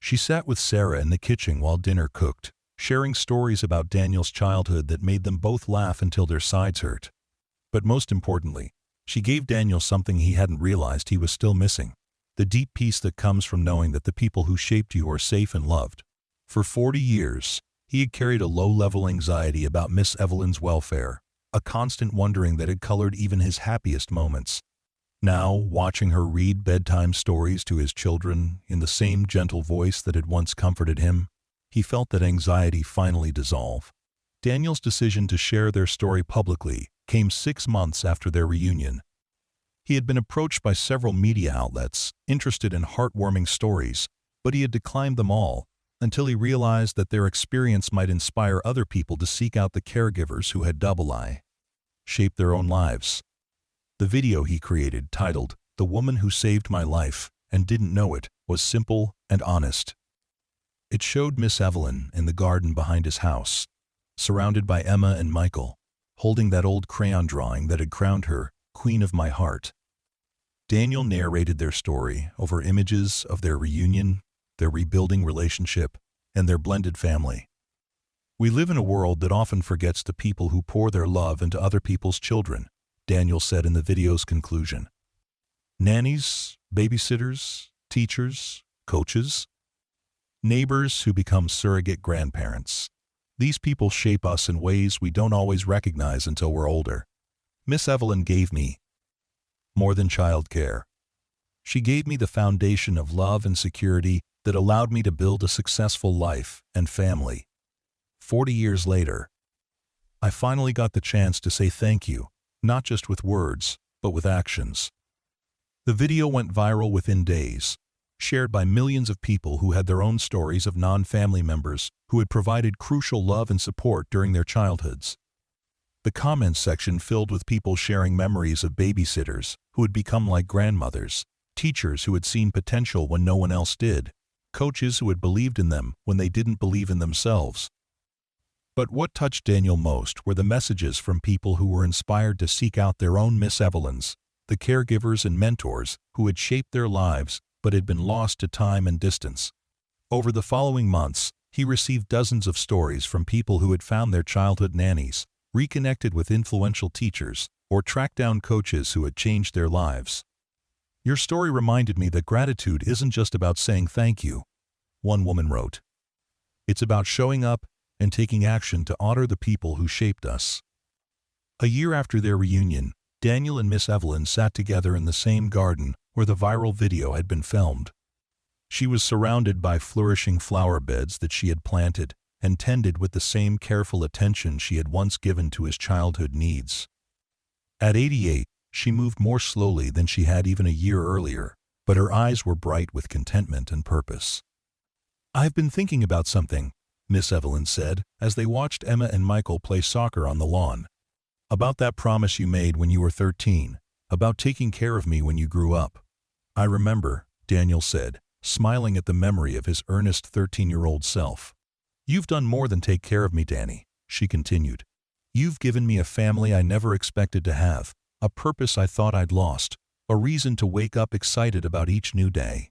She sat with Sarah in the kitchen while dinner cooked, sharing stories about Daniel's childhood that made them both laugh until their sides hurt. But most importantly, she gave Daniel something he hadn't realized he was still missing: the deep peace that comes from knowing that the people who shaped you are safe and loved. For 40 years, he had carried a low-level anxiety about Miss Evelyn's welfare, a constant wondering that had colored even his happiest moments. Now, watching her read bedtime stories to his children in the same gentle voice that had once comforted him, he felt that anxiety finally dissolve. Daniel's decision to share their story publicly came 6 months after their reunion. He had been approached by several media outlets interested in heartwarming stories, but he had declined them all until he realized that their experience might inspire other people to seek out the caregivers who had shaped their own lives. The video he created, titled "The Woman Who Saved My Life and Didn't Know It," was simple and honest. It showed Miss Evelyn in the garden behind his house, surrounded by Emma and Michael, holding that old crayon drawing that had crowned her Queen of My Heart. Daniel narrated their story over images of their reunion, their rebuilding relationship, and their blended family. We live in a world that often forgets the people who pour their love into other people's children, Daniel said in the video's conclusion. Nannies, babysitters, teachers, coaches, neighbors who become surrogate grandparents. These people shape us in ways we don't always recognize until we're older. Miss Evelyn gave me more than childcare. She gave me the foundation of love and security that allowed me to build a successful life and family. 40 years later, I finally got the chance to say thank you, not just with words, but with actions. The video went viral within days, shared by millions of people who had their own stories of non-family members who had provided crucial love and support during their childhoods. The comments section filled with people sharing memories of babysitters who had become like grandmothers, teachers who had seen potential when no one else did, coaches who had believed in them when they didn't believe in themselves. But what touched Daniel most were the messages from people who were inspired to seek out their own Miss Evelyns, the caregivers and mentors who had shaped their lives but had been lost to time and distance. Over the following months, he received dozens of stories from people who had found their childhood nannies, reconnected with influential teachers, or tracked down coaches who had changed their lives. Your story reminded me that gratitude isn't just about saying thank you, one woman wrote. It's about showing up and taking action to honor the people who shaped us. A year after their reunion, Daniel and Miss Evelyn sat together in the same garden where the viral video had been filmed. She was surrounded by flourishing flower beds that she had planted and tended with the same careful attention she had once given to his childhood needs. At 88, she moved more slowly than she had even a year earlier, but her eyes were bright with contentment and purpose. "I've been thinking about something," Miss Evelyn said as they watched Emma and Michael play soccer on the lawn. "About that promise you made when you were 13, about taking care of me when you grew up." "I remember," Daniel said, smiling at the memory of his earnest 13-year-old self. "You've done more than take care of me, Danny," she continued. "You've given me a family I never expected to have, a purpose I thought I'd lost, a reason to wake up excited about each new day.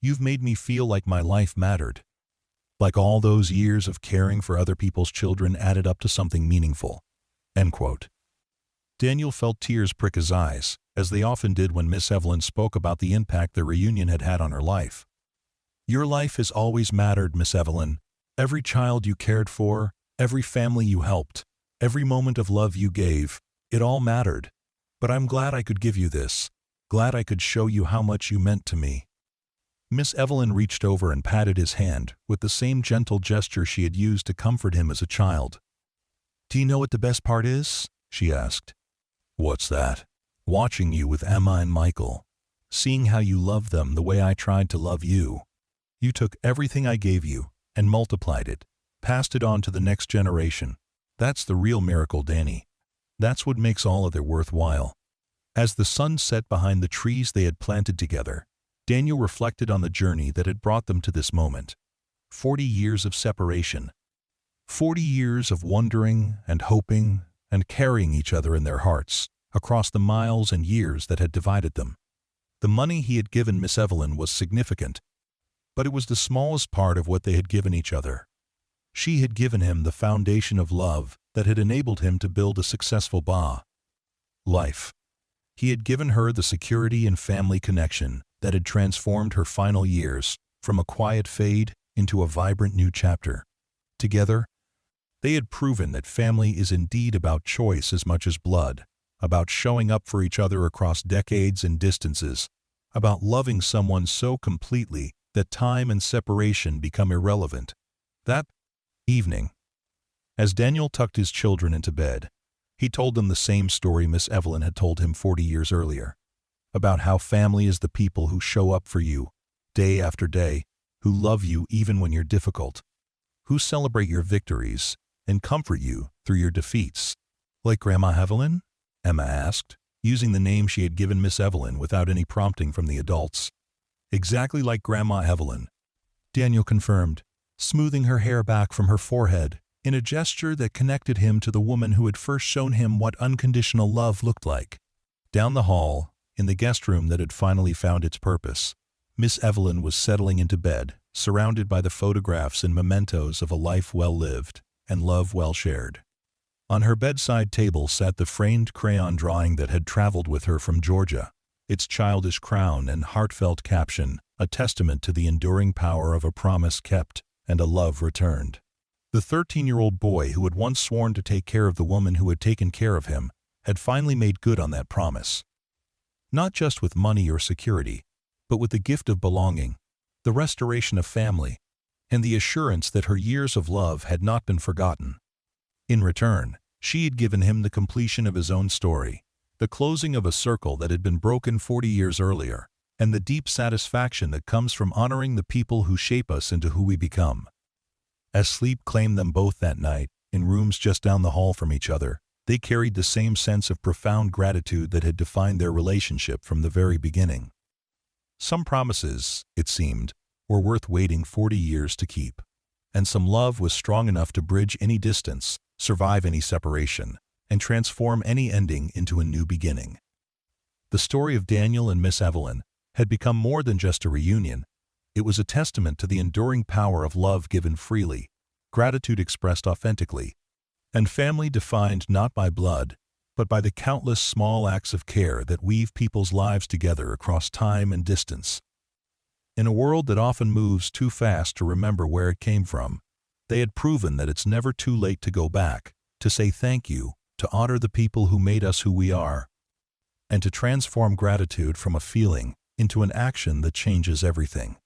You've made me feel like my life mattered. Like all those years of caring for other people's children added up to something meaningful." End quote. Daniel felt tears prick his eyes, as they often did when Miss Evelyn spoke about the impact their reunion had had on her life. "Your life has always mattered, Miss Evelyn. Every child you cared for, every family you helped, every moment of love you gave, it all mattered. But I'm glad I could give you this, glad I could show you how much you meant to me." Miss Evelyn reached over and patted his hand with the same gentle gesture she had used to comfort him as a child. "Do you know what the best part is?" she asked. "What's that?" "Watching you with Emma and Michael. Seeing how you loved them the way I tried to love you. You took everything I gave you and multiplied it, passed it on to the next generation. That's the real miracle, Danny. That's what makes all of it worthwhile." As the sun set behind the trees they had planted together, Daniel reflected on the journey that had brought them to this moment. 40 years of separation. 40 years of wondering and hoping and carrying each other in their hearts across the miles and years that had divided them. The money he had given Miss Evelyn was significant, but it was the smallest part of what they had given each other. She had given him the foundation of love that had enabled him to build a successful life. He had given her the security and family connection that had transformed her final years from a quiet fade into a vibrant new chapter. Together, they had proven that family is indeed about choice as much as blood, about showing up for each other across decades and distances, about loving someone so completely that time and separation become irrelevant. That evening, as Daniel tucked his children into bed, he told them the same story Miss Evelyn had told him 40 years earlier, about how family is the people who show up for you, day after day, who love you even when you're difficult, who celebrate your victories and comfort you through your defeats. "Like Grandma Evelyn?" Emma asked, using the name she had given Miss Evelyn without any prompting from the adults. Exactly like Grandma Evelyn, Daniel confirmed, smoothing her hair back from her forehead in a gesture that connected him to the woman who had first shown him what unconditional love looked like. Down the hall, in the guest room that had finally found its purpose, Miss Evelyn was settling into bed, surrounded by the photographs and mementos of a life well lived and love well shared. On her bedside table sat the framed crayon drawing that had traveled with her from Georgia, its childish crown and heartfelt caption, a testament to the enduring power of a promise kept and a love returned. The 13-year-old boy who had once sworn to take care of the woman who had taken care of him had finally made good on that promise. Not just with money or security, but with the gift of belonging, the restoration of family, and the assurance that her years of love had not been forgotten. In return, she had given him the completion of his own story, the closing of a circle that had been broken 40 years earlier, and the deep satisfaction that comes from honoring the people who shape us into who we become. As sleep claimed them both that night, in rooms just down the hall from each other, they carried the same sense of profound gratitude that had defined their relationship from the very beginning. Some promises, it seemed, were worth waiting 40 years to keep, and some love was strong enough to bridge any distance, survive any separation, and transform any ending into a new beginning. The story of Daniel and Miss Evelyn had become more than just a reunion. It was a testament to the enduring power of love given freely, gratitude expressed authentically, and family defined not by blood, but by the countless small acts of care that weave people's lives together across time and distance. In a world that often moves too fast to remember where it came from, they had proven that it's never too late to go back, to say thank you, to honor the people who made us who we are, and to transform gratitude from a feeling into an action that changes everything.